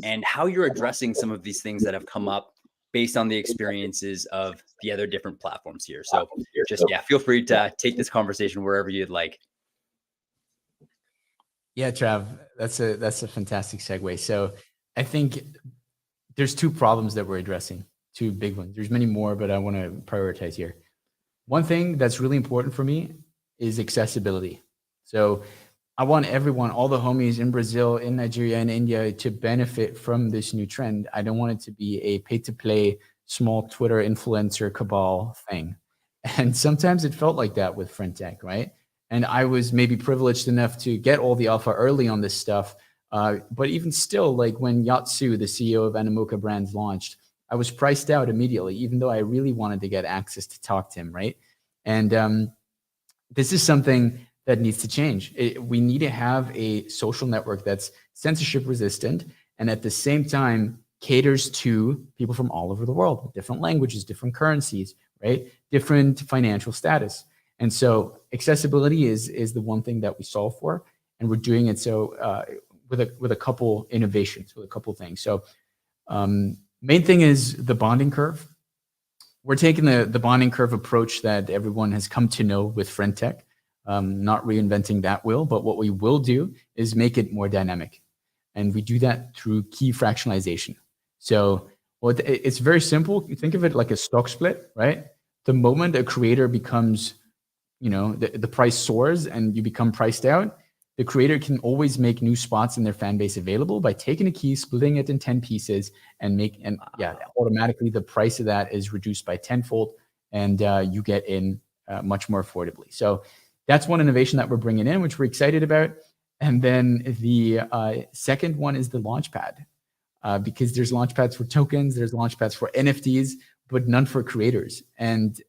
A: and how you're addressing some of these things that have come up based on the experiences of the other different platforms here. So just, feel free to take this conversation wherever you'd like.
B: Yeah, Trav, that's a fantastic segue. So I think there's two problems that we're addressing, two big ones. There's many more, but I want to prioritize here. One thing that's really important for me is accessibility. So I want everyone, all the homies in Brazil, in Nigeria, in India, to benefit from this new trend. I don't want it to be a pay-to-play, small Twitter influencer cabal thing. And sometimes it felt like that with Friend Tech, right? And I was maybe privileged enough to get all the alpha early on this stuff. But even still, like when Yatsu, the CEO of Animoca Brands, launched, I was priced out immediately, even though I really wanted to get access to talk to him, right? And this is something that needs to change. We need to have a social network that's censorship resistant and at the same time caters to people from all over the world with different languages, different currencies, right? Different financial status. And so accessibility is the one thing that we solve for, and we're doing it so with a couple innovations, with a couple things. So main thing is the bonding curve. We're taking the bonding curve approach that everyone has come to know with Friend Tech. Not reinventing that wheel, but what we will do is make it more dynamic. And we do that through key fractionalization. So it's very simple. You think of it like a stock split, right? The moment a creator becomes, the price soars and you become priced out, the creator can always make new spots in their fan base available by taking a key, splitting it in 10 pieces, and automatically the price of that is reduced by tenfold, and you get in much more affordably. So that's one innovation that we're bringing in, which we're excited about. And then the second one is the Launchpad, because there's Launchpads for tokens, there's Launchpads for NFTs, but none for creators. And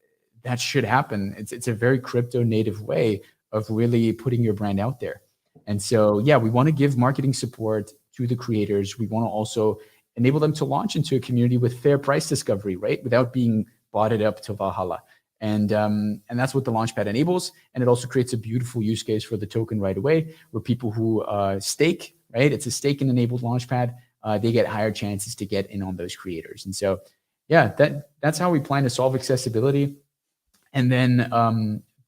B: that should happen. It's a very crypto native way of really putting your brand out there. And so, we want to give marketing support to the creators. We want to also enable them to launch into a community with fair price discovery, right? Without being botted up to Valhalla. And that's what the Launchpad enables. And it also creates a beautiful use case for the token right away, where people who stake, right? It's a staking enabled Launchpad. They get higher chances to get in on those creators. And so, that's how we plan to solve accessibility. And then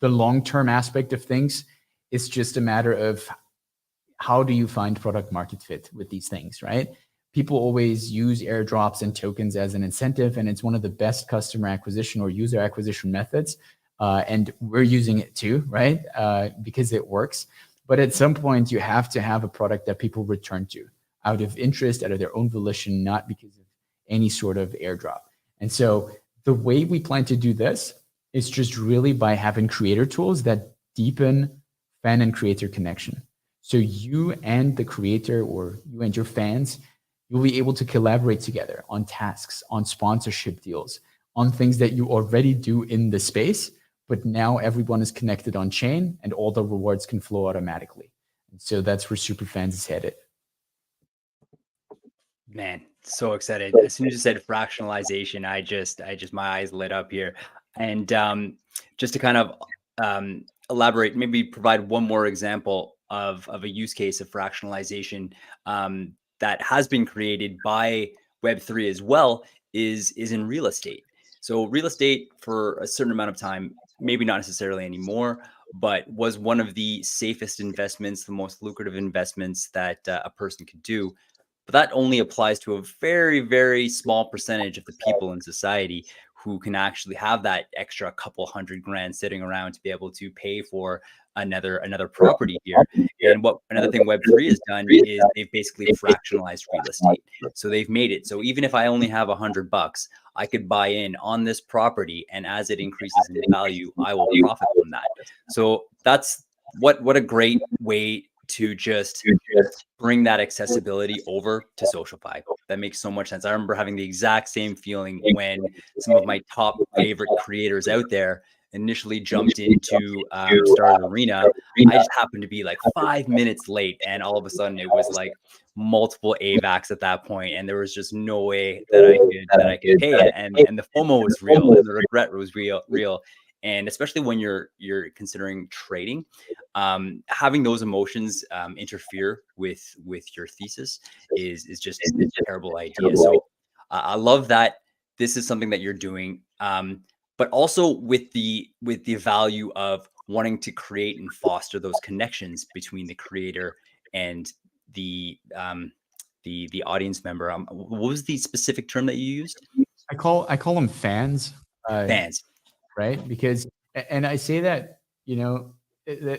B: the long-term aspect of things is just a matter of how do you find product market fit with these things, right? People always use airdrops and tokens as an incentive, and it's one of the best customer acquisition or user acquisition methods. And we're using it too, right? Because it works. But at some point, you have to have a product that people return to out of interest, out of their own volition, not because of any sort of airdrop. And so the way we plan to do this is just really by having creator tools that deepen fan and creator connection. So you and the creator, or you and your fans, you'll be able to collaborate together on tasks, on sponsorship deals, on things that you already do in the space, but now everyone is connected on chain and all the rewards can flow automatically. And so that's where Superfans is headed.
A: Man, so excited. As soon as you said fractionalization, I just my eyes lit up here. And just to kind of elaborate, maybe provide one more example of a use case of fractionalization that has been created by Web3 as well is in real estate. So real estate for a certain amount of time, maybe not necessarily anymore, but was one of the safest investments, the most lucrative investments that a person could do. But that only applies to a very, very small percentage of the people in society who can actually have that extra couple $100,000 sitting around to be able to pay for another property here. And what another thing Web3 has done is they've basically fractionalized real estate. So they've made it so even if I only have $100, I could buy in on this property, and as it increases in value, I will profit from that. So that's what a great way to just bring that accessibility over to SocialFi. That makes so much sense. I remember having the exact same feeling when some of my top favorite creators out there initially jumped into Stars Arena. I just happened to be like 5 minutes late, and all of a sudden it was like multiple AVACs at that point, and there was just no way that I could pay it. And the FOMO was real, and the regret was real. And especially when you're considering trading, having those emotions interfere with your thesis is just a terrible idea. So I love that this is something that you're doing, but also with the value of wanting to create and foster those connections between the creator and the audience member. What was the specific term that you used?
B: I call them fans.
A: Fans.
B: Right? Because, and I say that,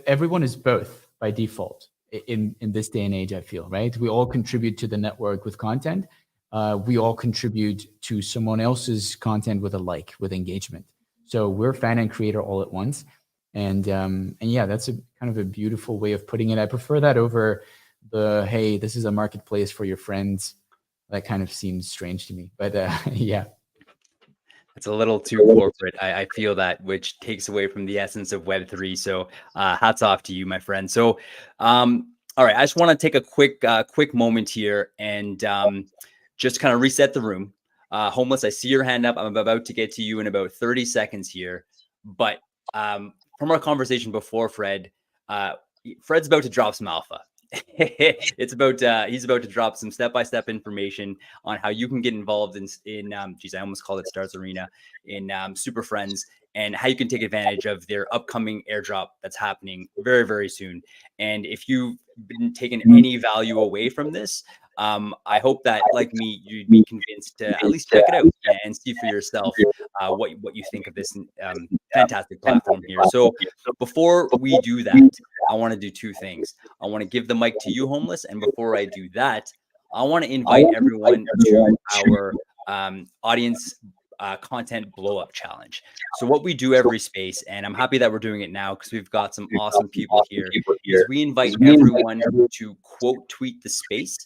B: everyone is both by default in this day and age, I feel, right? We all contribute to the network with content. We all contribute to someone else's content with a like, with engagement. So we're fan and creator all at once. And yeah, that's a kind of a beautiful way of putting it. I prefer that over the, hey, this is a marketplace for your friends. That kind of seems strange to me, but yeah.
A: It's a little too corporate. I feel that, which takes away from the essence of Web3. So hats off to you, my friend. So, all right, I just want to take a quick moment here and just kind of reset the room. Homeless, I see your hand up. I'm about to get to you in about 30 seconds here. But from our conversation before, Fred's about to drop some alpha. He's about to drop some step-by-step information on how you can get involved in I almost called it Stars Arena, in Super Friends, and how you can take advantage of their upcoming airdrop that's happening very, very soon. And if you've been taking any value away from this, I hope that, like me, you'd be convinced to at least check it out and see for yourself what you think of this fantastic platform here. So before we do that, I want to do two things. I want to give the mic to you, Homeless, and before I do that, I want to invite everyone to our audience content blow up challenge. So what we do every space, and I'm happy that we're doing it now because we've got some awesome people here, is we invite everyone to quote tweet the space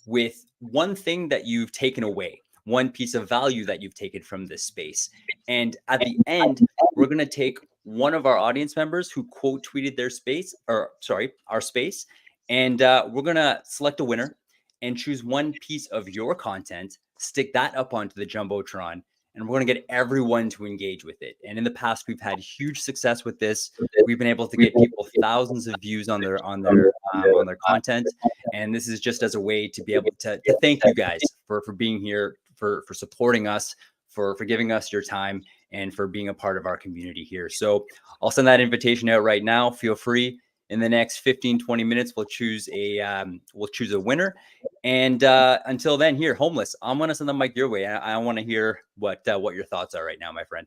A: with one thing that you've taken away, one piece of value that you've taken from this space. And at the end, we're going to take one of our audience members who quote tweeted our space, and we're going to select a winner and choose one piece of your content, stick that up onto the Jumbotron, and we're going to get everyone to engage with it. And in the past, we've had huge success with this. We've been able to get people thousands of views on their content. And this is just as a way to be able to thank you guys for being here, for supporting us, for giving us your time, and for being a part of our community here. So I'll send that invitation out right now. Feel free. In the next 15-20 minutes, we'll choose a winner. And until then, here, Homeless, I'm going to send the mic your way. I want to hear what your thoughts are right now, my friend.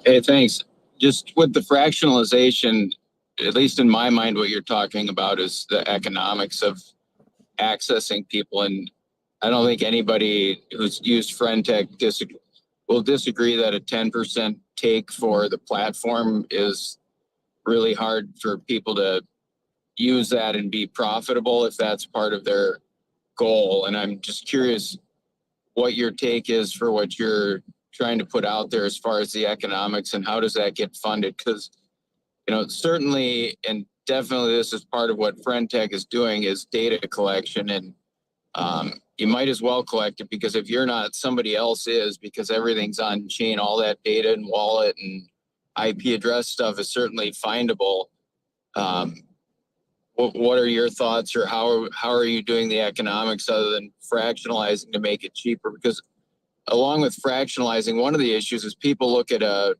C: Hey, thanks. Just with the fractionalization, at least in my mind, what you're talking about is the economics of accessing people. And I don't think anybody who's used FriendTech will disagree that a 10% take for the platform is really hard for people to use that and be profitable if that's part of their goal. And I'm just curious what your take is for what you're trying to put out there as far as the economics and how does that get funded? Because, you know, certainly and definitely this is part of what FriendTech is doing is data collection, and you might as well collect it, because if you're not, somebody else is, because everything's on chain. All that data and wallet and IP address stuff is certainly findable. What are your thoughts, or how are you doing the economics other than fractionalizing to make it cheaper? Because along with fractionalizing, one of the issues is people look at a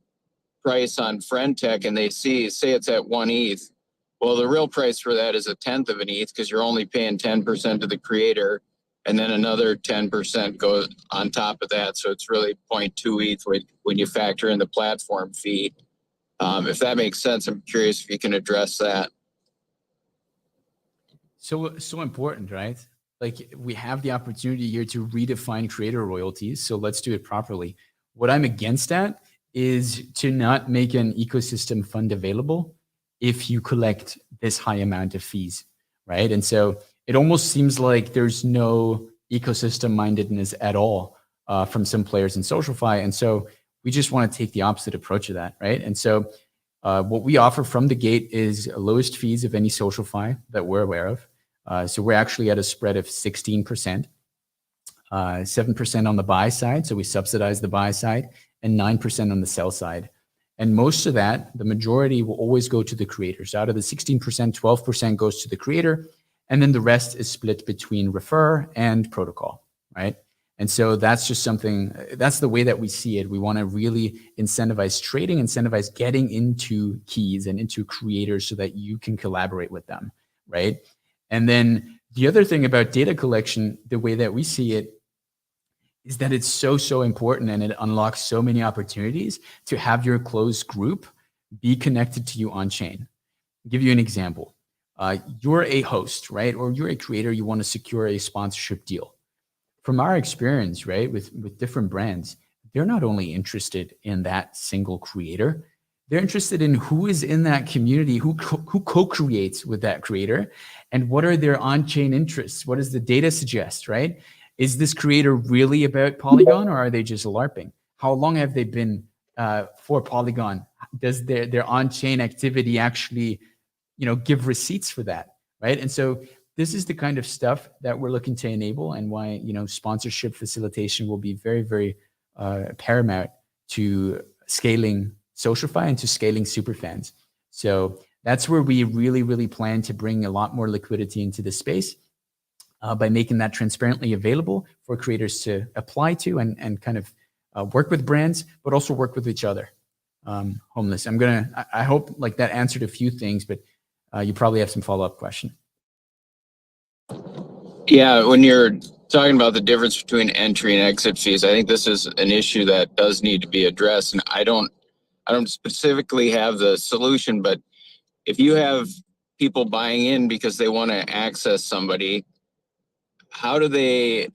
C: price on FriendTech and they say it's at 1 ETH. Well, the real price for that is 1/10 of an ETH, because you're only paying 10% to the creator, and then another 10% goes on top of that. So it's really 0.2 ETH when you factor in the platform fee. If that makes sense, I'm curious if you can address that.
B: So important, right? Like, we have the opportunity here to redefine creator royalties. So let's do it properly. What I'm against at is to not make an ecosystem fund available if you collect this high amount of fees, right? And so it almost seems like there's no ecosystem mindedness at all from some players in SocialFi. And so we just want to take the opposite approach of that, right? And so what we offer from the gate is lowest fees of any SocialFi that we're aware of. So we're actually at a spread of 16%, 7% on the buy side. So we subsidize the buy side, and 9% on the sell side. And most of that, the majority, will always go to the creator. So out of the 16%, 12% goes to the creator. And then the rest is split between refer and protocol, right? And so that's just something, that's the way that we see it. We want to really incentivize trading, incentivize getting into keys and into creators so that you can collaborate with them, right? And then the other thing about data collection, the way that we see it, is that it's so important, and it unlocks so many opportunities to have your closed group be connected to you on chain. I'll give you an example. You're a host, right? Or you're a creator, you want to secure a sponsorship deal. From our experience, right, with different brands, they're not only interested in that single creator, they're interested in who is in that community, who co-creates with that creator, and what are their on-chain interests? What does the data suggest, right? Is this creator really about Polygon, or are they just LARPing? How long have they been for Polygon? Does their on-chain activity actually, give receipts for that, right? And so this is the kind of stuff that we're looking to enable, and why, sponsorship facilitation will be very, very paramount to scaling SocialFi and to scaling superfans. So that's where we really, really plan to bring a lot more liquidity into the space by making that transparently available for creators to apply to and kind of work with brands, but also work with each other. Homeless, I hope like that answered a few things, but you probably have some follow-up question.
C: Yeah, when you're talking about the difference between entry and exit fees, I think this is an issue that does need to be addressed. And I don't specifically have the solution, but if you have people buying in because they want to access somebody, how do they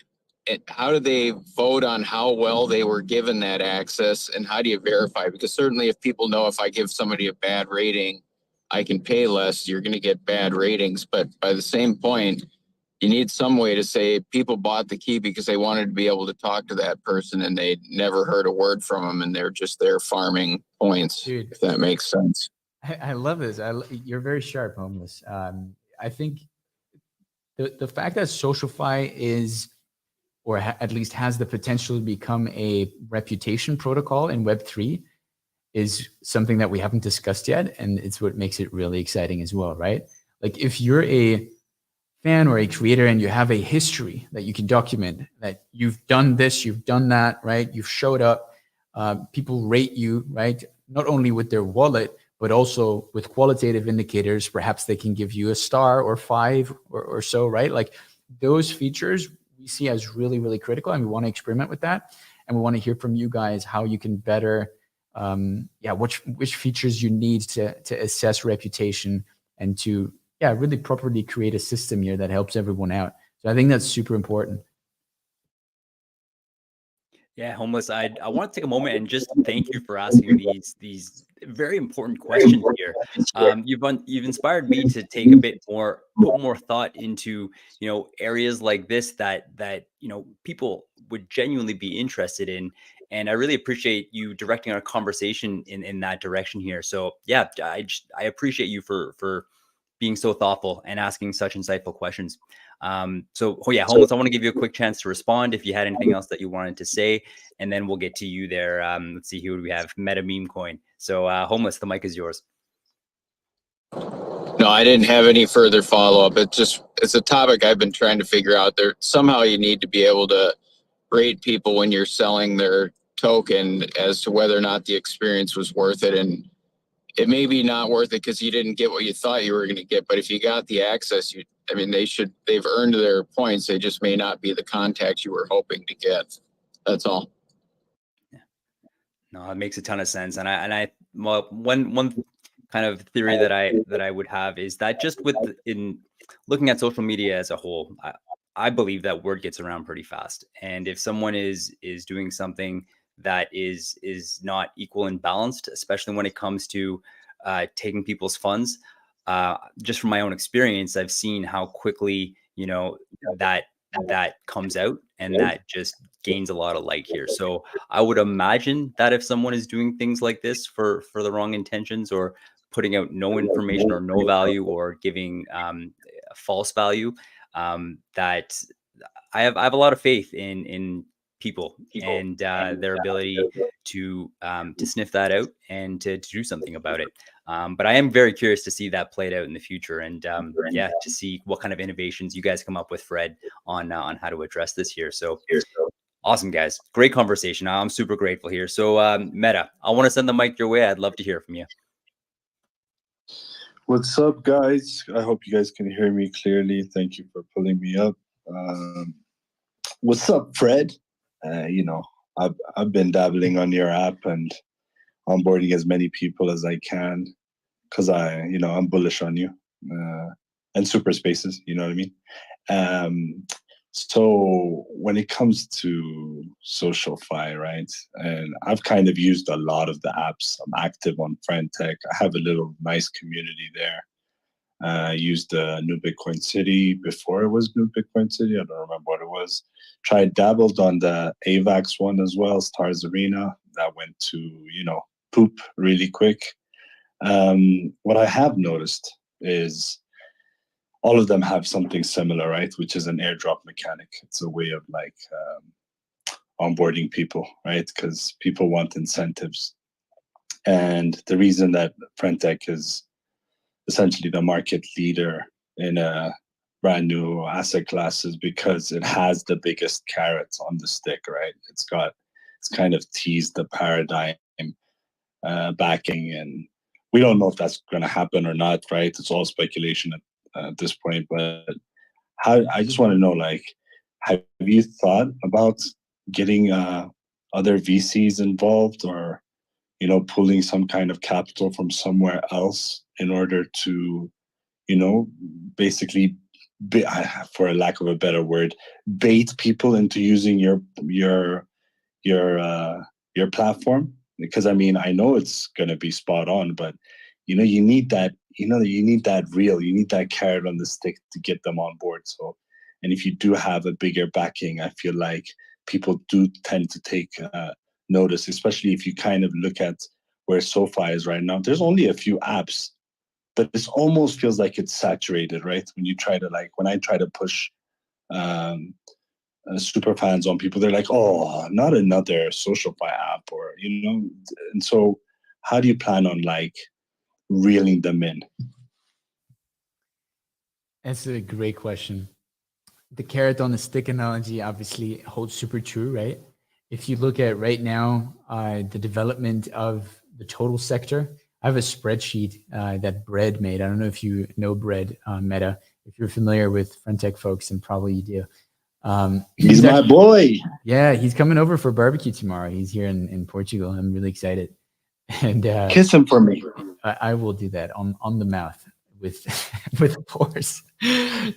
C: vote on how well they were given that access, and how do you verify? Because certainly if people know if I give somebody a bad rating, I can pay less, you're going to get bad ratings. But by the same point, you need some way to say people bought the key because they wanted to be able to talk to that person, and they never heard a word from them, and they're just there farming points. Dude, if that makes sense.
B: I love this. You're very sharp, Homeless. I think the fact that SocialFi is, or at least has the potential to become a reputation protocol in Web3, is something that we haven't discussed yet, and it's what makes it really exciting as well, right? Like, if you're a fan or a creator and you have a history that you can document, that you've done this, you've done that, right? You've showed up, people rate you, right? Not only with their wallet, but also with qualitative indicators. Perhaps they can give you a star or 5 or so, right? Like, those features we see as really, really critical, and we want to experiment with that. And we want to hear from you guys how you can better, which features you need to assess reputation and to, really properly create a system here that helps everyone out. So I think that's super important.
A: Yeah, Homeless, I want to take a moment and just thank you for asking these very important questions here. You've inspired me to take put more thought into, areas like this that people would genuinely be interested in. And I really appreciate you directing our conversation in that direction here. So yeah, I appreciate you for being so thoughtful and asking such insightful questions. Oh yeah, Homeless, I want to give you a quick chance to respond if you had anything else that you wanted to say, and then we'll get to you there. Let's see, who do we have? Meta Meme Coin. So Homeless, the mic is yours.
C: No, I didn't have any further follow-up. It's a topic I've been trying to figure out. There somehow you need to be able to rate people when you're selling their token as to whether or not the experience was worth it. And it may be not worth it because you didn't get what you thought you were going to get. But if you got the access, they've earned their points. They just may not be the contacts you were hoping to get. That's all.
A: Yeah. No, it makes a ton of sense. Well, one kind of theory that I would have is that just in looking at social media as a whole, I believe that word gets around pretty fast. And if someone is doing something that is not equal and balanced, especially when it comes to taking people's funds, just from my own experience, I've seen how quickly, that comes out, and that just gains a lot of light here. So I would imagine that if someone is doing things like this for the wrong intentions, or putting out no information or no value, or giving false value, that I have a lot of faith in people and their ability to sniff that out and to do something about it. But I am very curious to see that played out in the future, and to see what kind of innovations you guys come up with, Fred, on how to address this here. So awesome, guys. Great conversation. I'm super grateful here. So Meta, I want to send the mic your way. I'd love to hear from you.
D: What's up, guys? I hope you guys can hear me clearly. Thank you for pulling me up. What's up, Fred? I've been dabbling on your app and onboarding as many people as I can, because I'm bullish on you, and SuperSpaces. You know what I mean? So when it comes to SocialFi, right? And I've kind of used a lot of the apps. I'm active on FriendTech. I have a little nice community there. I used New Bitcoin City before it was New Bitcoin City. I don't remember what it was. Dabbled on the AVAX one as well, Stars Arena. That went to, poop really quick. What I have noticed is all of them have something similar, right? Which is an airdrop mechanic. It's a way of onboarding people, right? Because people want incentives. And the reason that FriendTech is essentially the market leader in a brand new asset class is because it has the biggest carrots on the stick, right? It's kind of teased the paradigm backing, and we don't know if that's going to happen or not, right? It's all speculation at this point. But I just want to know, have you thought about getting other VCs involved, or pulling some kind of capital from somewhere else in order to, basically, for a lack of a better word, bait people into using your platform? Because I know it's going to be spot on, but you need that, you need that carrot on the stick to get them on board. So, and if you do have a bigger backing, I feel like people do tend to take notice, especially if you kind of look at where SoFi is right now. There's only a few apps, but this almost feels like it's saturated, right? When you try to when I try to push super fans on people, they're like, oh, not another SocialFi app, or and so how do you plan on reeling them in?
B: That's a great question. The carrot on the stick analogy obviously holds super true, right? If you look at right now, the development of the total sector, I have a spreadsheet that Bread made. I don't know if you know Bread, Meta. If you're familiar with FriendTech folks, and probably you do.
D: He's my boy.
B: Yeah, he's coming over for barbecue tomorrow. He's here in Portugal. I'm really excited. And
D: kiss him for me.
B: I will do that on the mouth with force.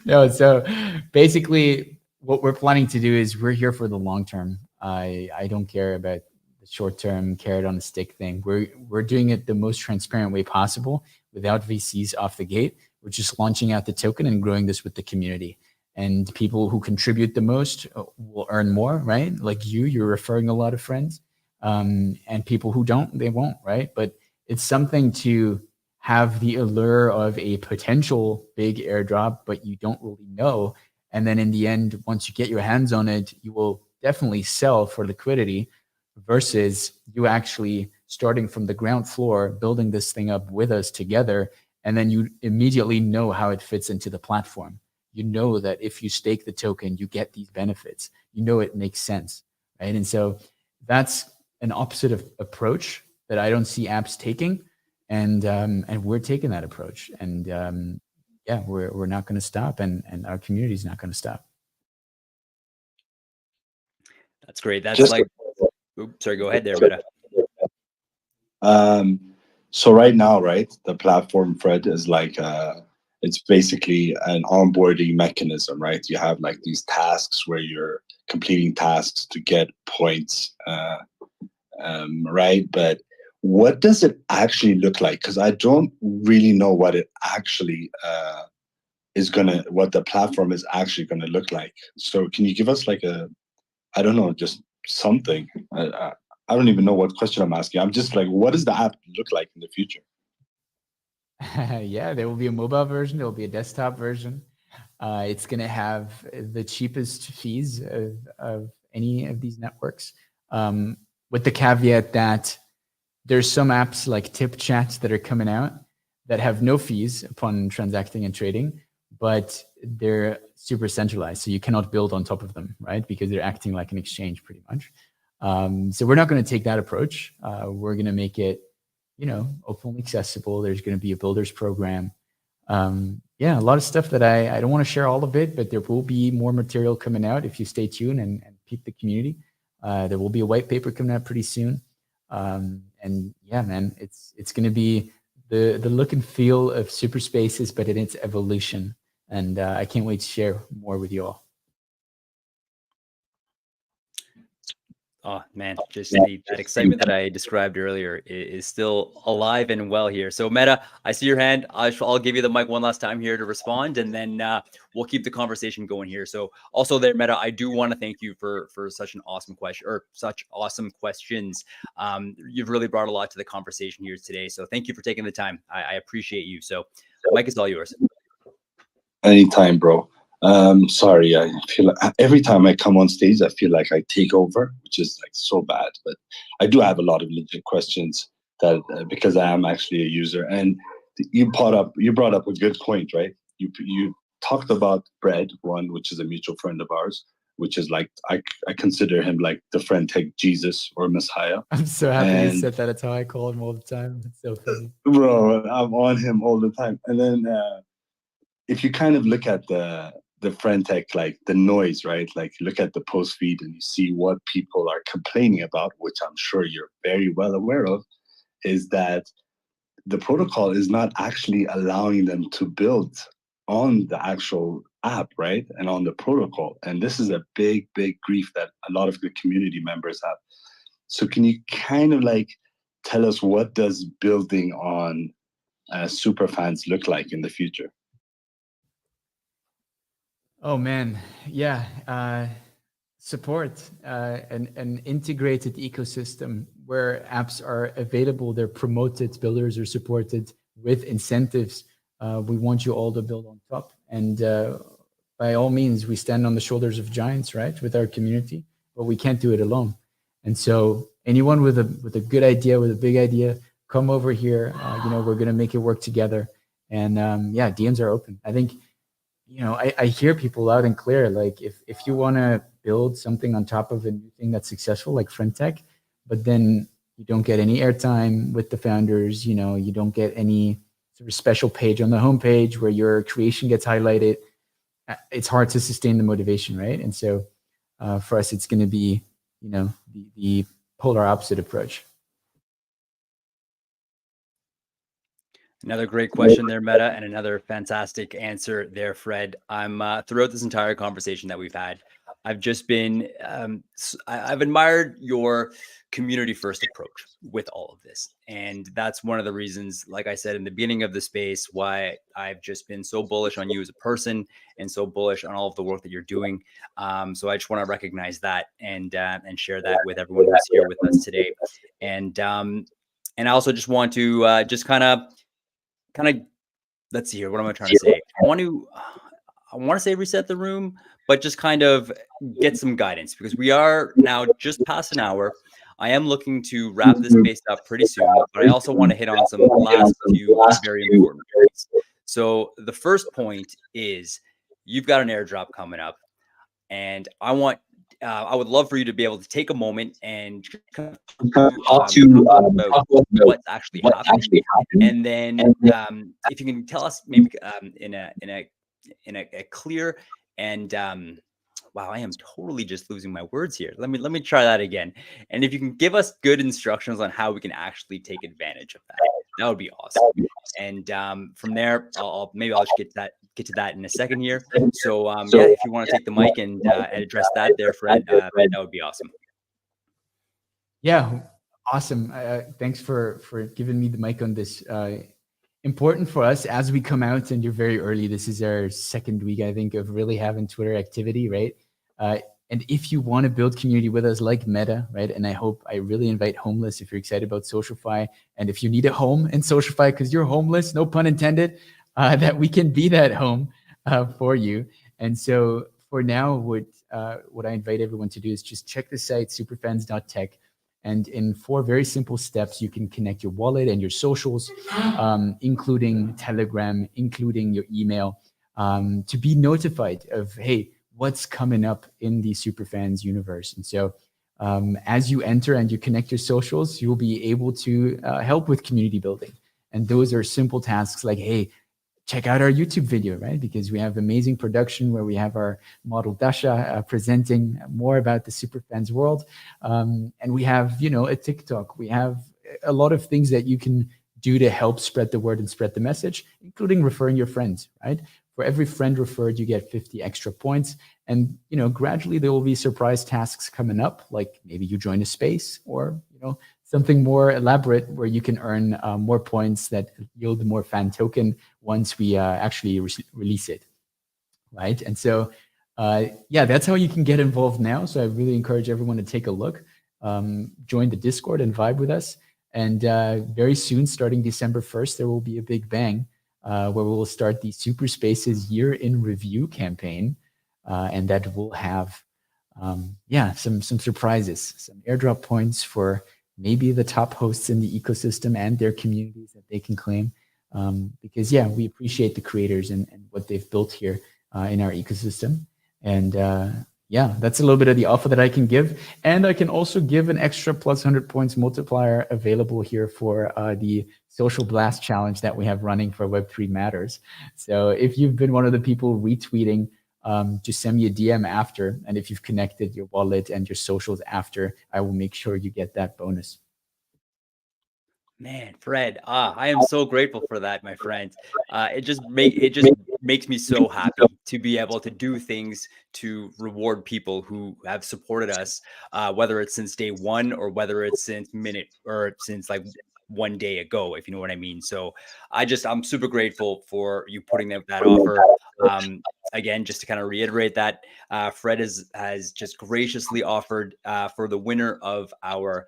B: No, so basically what we're planning to do is we're here for the long term. I don't care about the short term carrot on the stick thing. We're doing it the most transparent way possible without VCs off the gate. We're just launching out the token and growing this with the community. and people who contribute the most will earn more, right? Like you're referring a lot of friends, and people who don't, they won't, right? But it's something to have the allure of a potential big airdrop, but you don't really know. And then in the end, once you get your hands on it, you will definitely sell for liquidity versus you actually starting from the ground floor, building this thing up with us together. And then you immediately know how it fits into the platform. You know that if you stake the token, you get these benefits. You know it makes sense, right? And so that's an opposite of approach that I don't see apps taking, and we're taking that approach, and yeah, we're not going to stop, and our community is not going to stop.
A: That's great. That's
D: Just
A: like, oops, sorry, go ahead there, Meta.
D: So right now, right, the platform Fred is like it's basically an onboarding mechanism, right? You have like these tasks where you're completing tasks to get points, right? But what does it actually look like? Because I don't really know what it actually what the platform is actually gonna look like. So can you give us like I don't know, just something? I don't even know what question I'm asking. I'm just like, what does the app look like in the future?
B: Yeah, there will be a mobile version. There will be a desktop version. It's going to have the cheapest fees of any of these networks, with the caveat that there's some apps like Tip Chat that are coming out that have no fees upon transacting and trading, but they're super centralized. So you cannot build on top of them, right? Because they're acting like an exchange pretty much. So we're not going to take that approach. We're going to make it, openly accessible. There's going to be a builders program. Yeah, a lot of stuff that I don't want to share all of it, but there will be more material coming out if you stay tuned and peep the community. There will be a white paper coming out pretty soon. And yeah, man, it's going to be the look and feel of SuperSpaces, but in its evolution. And I can't wait to share more with you all.
A: Oh man, just that excitement that I described earlier is still alive and well here. So Meta, I see your hand. I'll give you the mic one last time here to respond, and then we'll keep the conversation going here. So also there, Meta, I do want to thank you for such an awesome question, or such awesome questions. You've really brought a lot to the conversation here today. So thank you for taking the time. I appreciate you. So mic is all yours.
D: Anytime, bro. Sorry, I feel like every time I come on stage, I feel like I take over, which is like so bad. But I do have a lot of legit questions that because I am actually a user. And you brought up a good point, right? You talked about Bread, one which is a mutual friend of ours, which is like I consider him like the friend tech Jesus or Messiah.
B: I'm so happy you said that. That's how I call him all the time. It's so funny,
D: bro. I'm on him all the time. And then if you kind of look at the friend tech, like the noise, right? Like look at the post feed and you see what people are complaining about, which I'm sure you're very well aware of, is that the protocol is not actually allowing them to build on the actual app, right? And on the protocol. And this is a big, big grief that a lot of the community members have. So can you kind of like tell us what does building on superfans look like in the future?
B: Oh man, yeah. Support an integrated ecosystem where apps are available, they're promoted, builders are supported with incentives. We want you all to build on top. And by all means, we stand on the shoulders of giants, right, with our community, but we can't do it alone. And so anyone with a good idea, with a big idea, come over here. We're going to make it work together. And yeah, DMs are open. I think, I hear people loud and clear. Like if you want to build something on top of a new thing that's successful, like friend tech, but then you don't get any airtime with the founders, you don't get any sort of special page on the homepage where your creation gets highlighted. It's hard to sustain the motivation, right? And so for us, it's going to be, the polar opposite approach.
A: Another great question there, Meta, and another fantastic answer there, Fred. I'm throughout this entire conversation that we've had, I've just been, I've admired your community first approach with all of this. And that's one of the reasons, like I said in the beginning of the space, why I've just been so bullish on you as a person and so bullish on all of the work that you're doing. So I just want to recognize that and share that with everyone who's here with us today. And I also just want to just kind of, let's see here. What am I trying to say? I want to say reset the room, but just kind of get some guidance, because we are now just past an hour. I am looking to wrap this space up pretty soon, but I also want to hit on some last few very important points. So the first point is you've got an airdrop coming up, and I would love for you to be able to take a moment and talk about what's actually happening, and then if you can tell us maybe in a clear and wow, I am totally just losing my words here. Let me try that again. And if you can give us good instructions on how we can actually take advantage of that, that would be awesome. And from there, I'll just get to that in a second here. So yeah, if you want to take the mic and address that there, Fred, that would be awesome.
B: Yeah, awesome. Thanks for giving me the mic on this. Important for us as we come out, and you're very early. This is our second week, I think, of really having Twitter activity, right? And if you want to build community with us like Meta, right? And I really invite Homeless if you're excited about SocialFi, and if you need a home in SocialFi because you're homeless, no pun intended, that we can be that home for you. And so for now, what I invite everyone to do is just check the site, superfans.tech. And in 4 very simple steps, you can connect your wallet and your socials, including Telegram, including your email, to be notified of, hey, what's coming up in the Superfans universe. And so as you enter and you connect your socials, you'll be able to help with community building. And those are simple tasks like, hey, check out our YouTube video, right? Because we have amazing production where we have our model Dasha presenting more about the Superfans world. And we have, a TikTok. We have a lot of things that you can do to help spread the word and spread the message, including referring your friends, right? For every friend referred, you get 50 extra points. And, gradually there will be surprise tasks coming up, like maybe you join a space or, something more elaborate where you can earn more points that yield more fan token once we actually release it, right? And so, yeah, that's how you can get involved now. So I really encourage everyone to take a look, join the Discord and vibe with us. And very soon, starting December 1st, there will be a big bang where we will start the SuperSpaces Year in Review campaign. And that will have, some surprises, some airdrop points for maybe the top hosts in the ecosystem and their communities that they can claim. Because, yeah, we appreciate the creators and what they've built here in our ecosystem. And yeah, that's a little bit of the offer that I can give. And I can also give an extra plus 100 points multiplier available here for the Social Blast Challenge that we have running for Web3 Matters. So if you've been one of the people retweeting, just send me a DM after. And if you've connected your wallet and your socials after, I will make sure you get that bonus.
A: Man, Fred, I am so grateful for that, my friend. It just makes me so happy to be able to do things to reward people who have supported us, whether it's since day one or whether it's since like 1 day ago, if you know what I mean. So I'm super grateful for you putting that offer. Again, just to kind of reiterate that, Fred has just graciously offered for the winner of our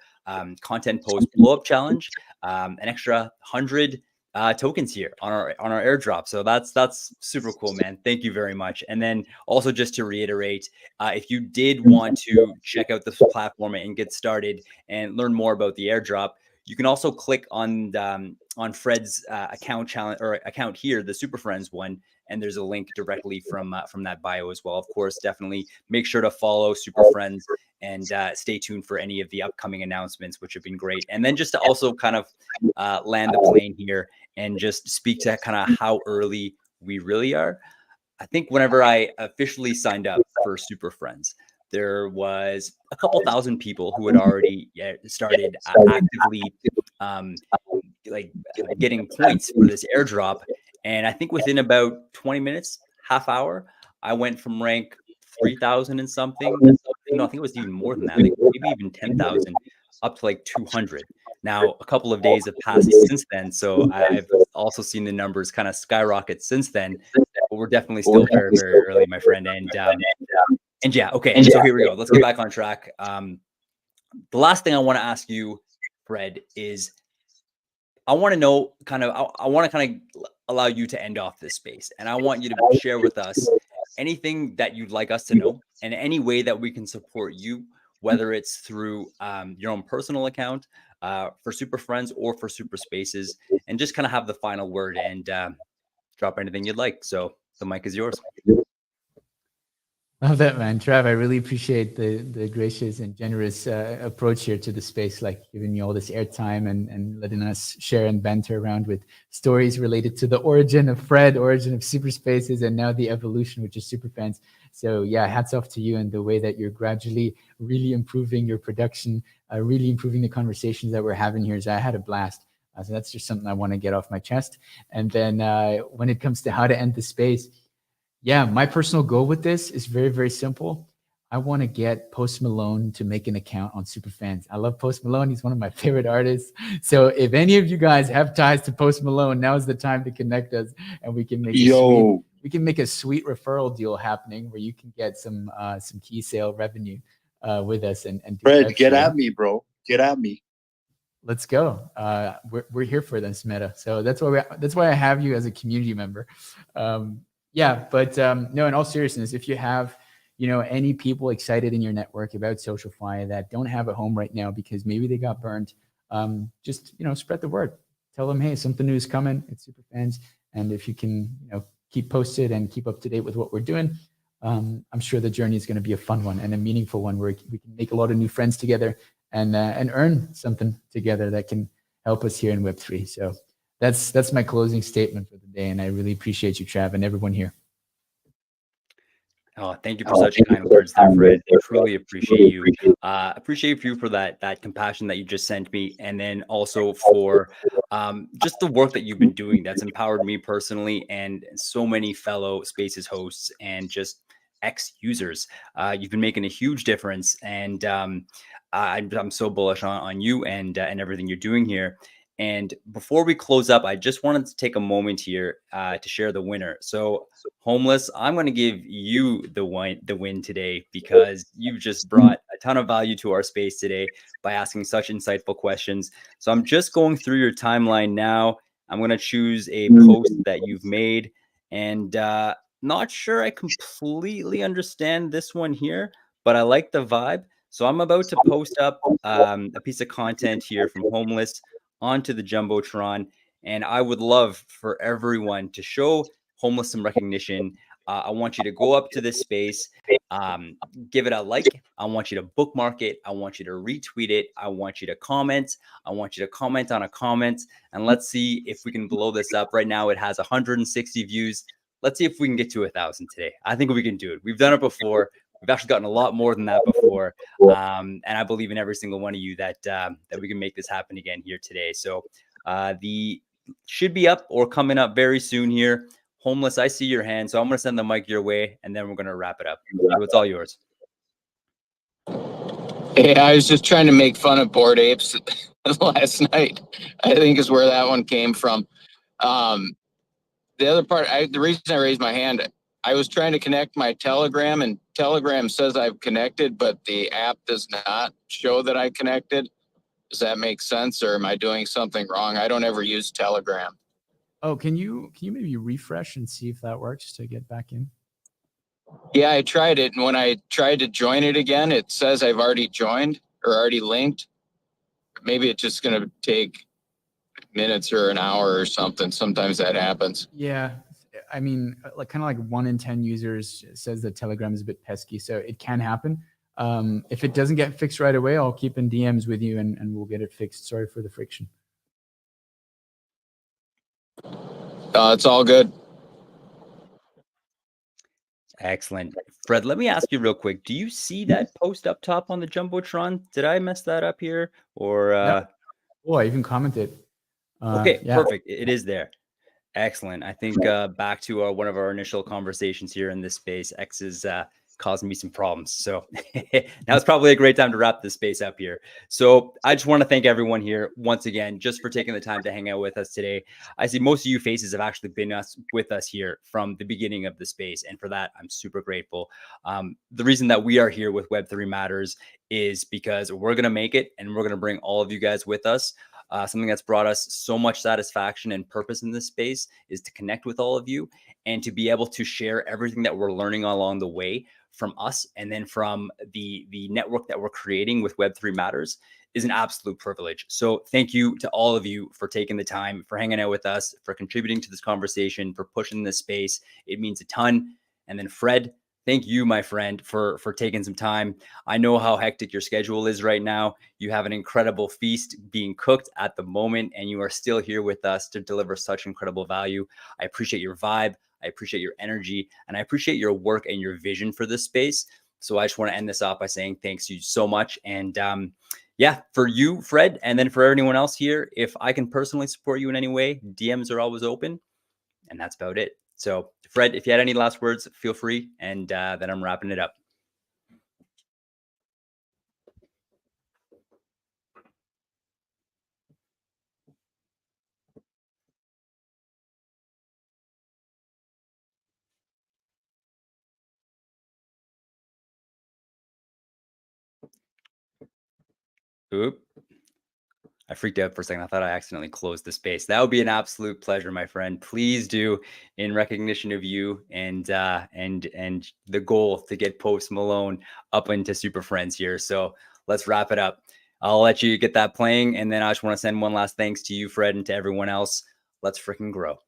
A: content post blow up challenge an extra 100 tokens here on our airdrop. So that's super cool, man. Thank you very much. And then also just to reiterate, if you did want to check out this platform and get started and learn more about the airdrop, you can also click on Fred's account here, the Super Friends one, and there's a link directly from that bio as well. Of course, definitely make sure to follow Super Friends and stay tuned for any of the upcoming announcements, which have been great. And then just to also kind of land the plane here and just speak to kind of how early we really are. I think whenever I officially signed up for Super Friends, there was a couple thousand people who had already started actively getting points for this airdrop. And I think within about 20 minutes, half hour, I went from rank 3,000 and something. No, I think it was even more than that, like maybe even 10,000, up to like 200. Now, a couple of days have passed since then, so I've also seen the numbers kind of skyrocket since then. But we're definitely still very, very early, my friend. And yeah, okay. So here we go. Let's get back on track. The last thing I want to ask you, Fred, is I want to know I want to kind of allow you to end off this space. And I want you to share with us anything that you'd like us to know and any way that we can support you, whether it's through your own personal account for Super Friends or for Super Spaces, and just kind of have the final word and drop anything you'd like. So the mic is yours.
B: Love that, man. Trav, I really appreciate the gracious and generous approach here to the space, like giving me all this airtime and letting us share and banter around with stories related to the origin of Fred, origin of Super Spaces, and now the evolution, which is Super Fans. So yeah, hats off to you and the way that you're gradually really improving your production, really improving the conversations that we're having here. So I had a blast. So that's just something I want to get off my chest. And then when it comes to how to end the space, yeah, my personal goal with this is very, very simple. I want to get Post Malone to make an account on Superfans. I love Post Malone. He's one of my favorite artists. So if any of you guys have ties to Post Malone, now is the time to connect us, and we can make a sweet referral deal happening where you can get some key sale revenue with us. And
D: Fred, get at me, bro. Get at me.
B: Let's go. We're here for this, Meta. So that's why I have you as a community member. Yeah, but no, in all seriousness, if you have, any people excited in your network about SocialFi that don't have a home right now because maybe they got burned, just, spread the word. Tell them, hey, something new is coming. It's Super Fans. And if you can, keep posted and keep up to date with what we're doing, I'm sure the journey is going to be a fun one and a meaningful one where we can make a lot of new friends together and earn something together that can help us here in Web3. So that's my closing statement for the day, and I really appreciate you, Trav, and everyone here.
A: Oh, thank you for such kind words there, Fred. I truly appreciate you. Appreciate you for that compassion that you just sent me, and then also for just the work that you've been doing. That's empowered me personally, and so many fellow Spaces hosts and just ex-users. You've been making a huge difference, and I'm so bullish on you and everything you're doing here. And before we close up, I just wanted to take a moment here to share the winner. So, Homeless, I'm going to give you the win today because you've just brought a ton of value to our space today by asking such insightful questions. So I'm just going through your timeline now. I'm going to choose a post that you've made, and not sure I completely understand this one here, but I like the vibe. So I'm about to post up a piece of content here from Homeless onto the Jumbotron. And I would love for everyone to show Homeless some recognition. I want you to go up to this space, give it a like. I want you to bookmark it. I want you to retweet it. I want you to comment. I want you to comment on a comment. And let's see if we can blow this up. Right now, it has 160 views. Let's see if we can get to 1,000 today. I think we can do it. We've done it before. We've actually gotten a lot more than that before. And I believe in every single one of you that we can make this happen again here today. So the should be up or coming up very soon here. Homeless, I see your hand. So I'm going to send the mic your way, and then we're going to wrap it up. So it's all yours.
C: Hey, I was just trying to make fun of Bored Apes last night, I think is where that one came from. The other part, the reason I raised my hand, I was trying to connect my Telegram, and Telegram says I've connected, but the app does not show that I connected. Does that make sense, or am I doing something wrong? I don't ever use Telegram.
B: Oh, can you maybe refresh and see if that works to get back in?
C: Yeah, I tried it, and when I tried to join it again, it says I've already joined or already linked. Maybe it's just going to take minutes or an hour or something. Sometimes that happens.
B: Yeah, I mean, like kind of like 1 in 10 users says that Telegram is a bit pesky, so it can happen. If it doesn't get fixed right away, I'll keep in DMs with you and we'll get it fixed. Sorry for the friction.
C: It's all good.
A: Excellent. Fred, let me ask you real quick. Do you see that post up top on the Jumbotron? Did I mess that up here? Or
B: no. Oh, I even commented.
A: Okay, yeah. Perfect. It is there. Excellent. I think back to one of our initial conversations here in this space, X's causing me some problems. So now it's probably a great time to wrap this space up here. So I just want to thank everyone here once again, just for taking the time to hang out with us today. I see most of you faces have actually been with us here from the beginning of the space. And for that, I'm super grateful. The reason that we are here with Web3 Matters is because we're going to make it, and we're going to bring all of you guys with us. Something that's brought us so much satisfaction and purpose in this space is to connect with all of you and to be able to share everything that we're learning along the way from us, and then from the network that we're creating with Web3 Matters is an absolute privilege. So thank you to all of you for taking the time, for hanging out with us, for contributing to this conversation, for pushing this space. It means a ton. And then Fred, thank you, my friend, for taking some time. I know how hectic your schedule is right now. You have an incredible feast being cooked at the moment, and you are still here with us to deliver such incredible value. I appreciate your vibe. I appreciate your energy, and I appreciate your work and your vision for this space. So I just want to end this off by saying thanks to you so much. And yeah, for you, Fred, and then for anyone else here, if I can personally support you in any way, DMs are always open. And that's about it. So Fred, if you had any last words, feel free. And then I'm wrapping it up. Oop. I freaked out for a second. I thought I accidentally closed the space. That would be an absolute pleasure, my friend. Please do, in recognition of you and the goal to get Post Malone up into Super Friends here. So let's wrap it up. I'll let you get that playing, and then I just want to send one last thanks to you, Fred, and to everyone else. Let's freaking grow.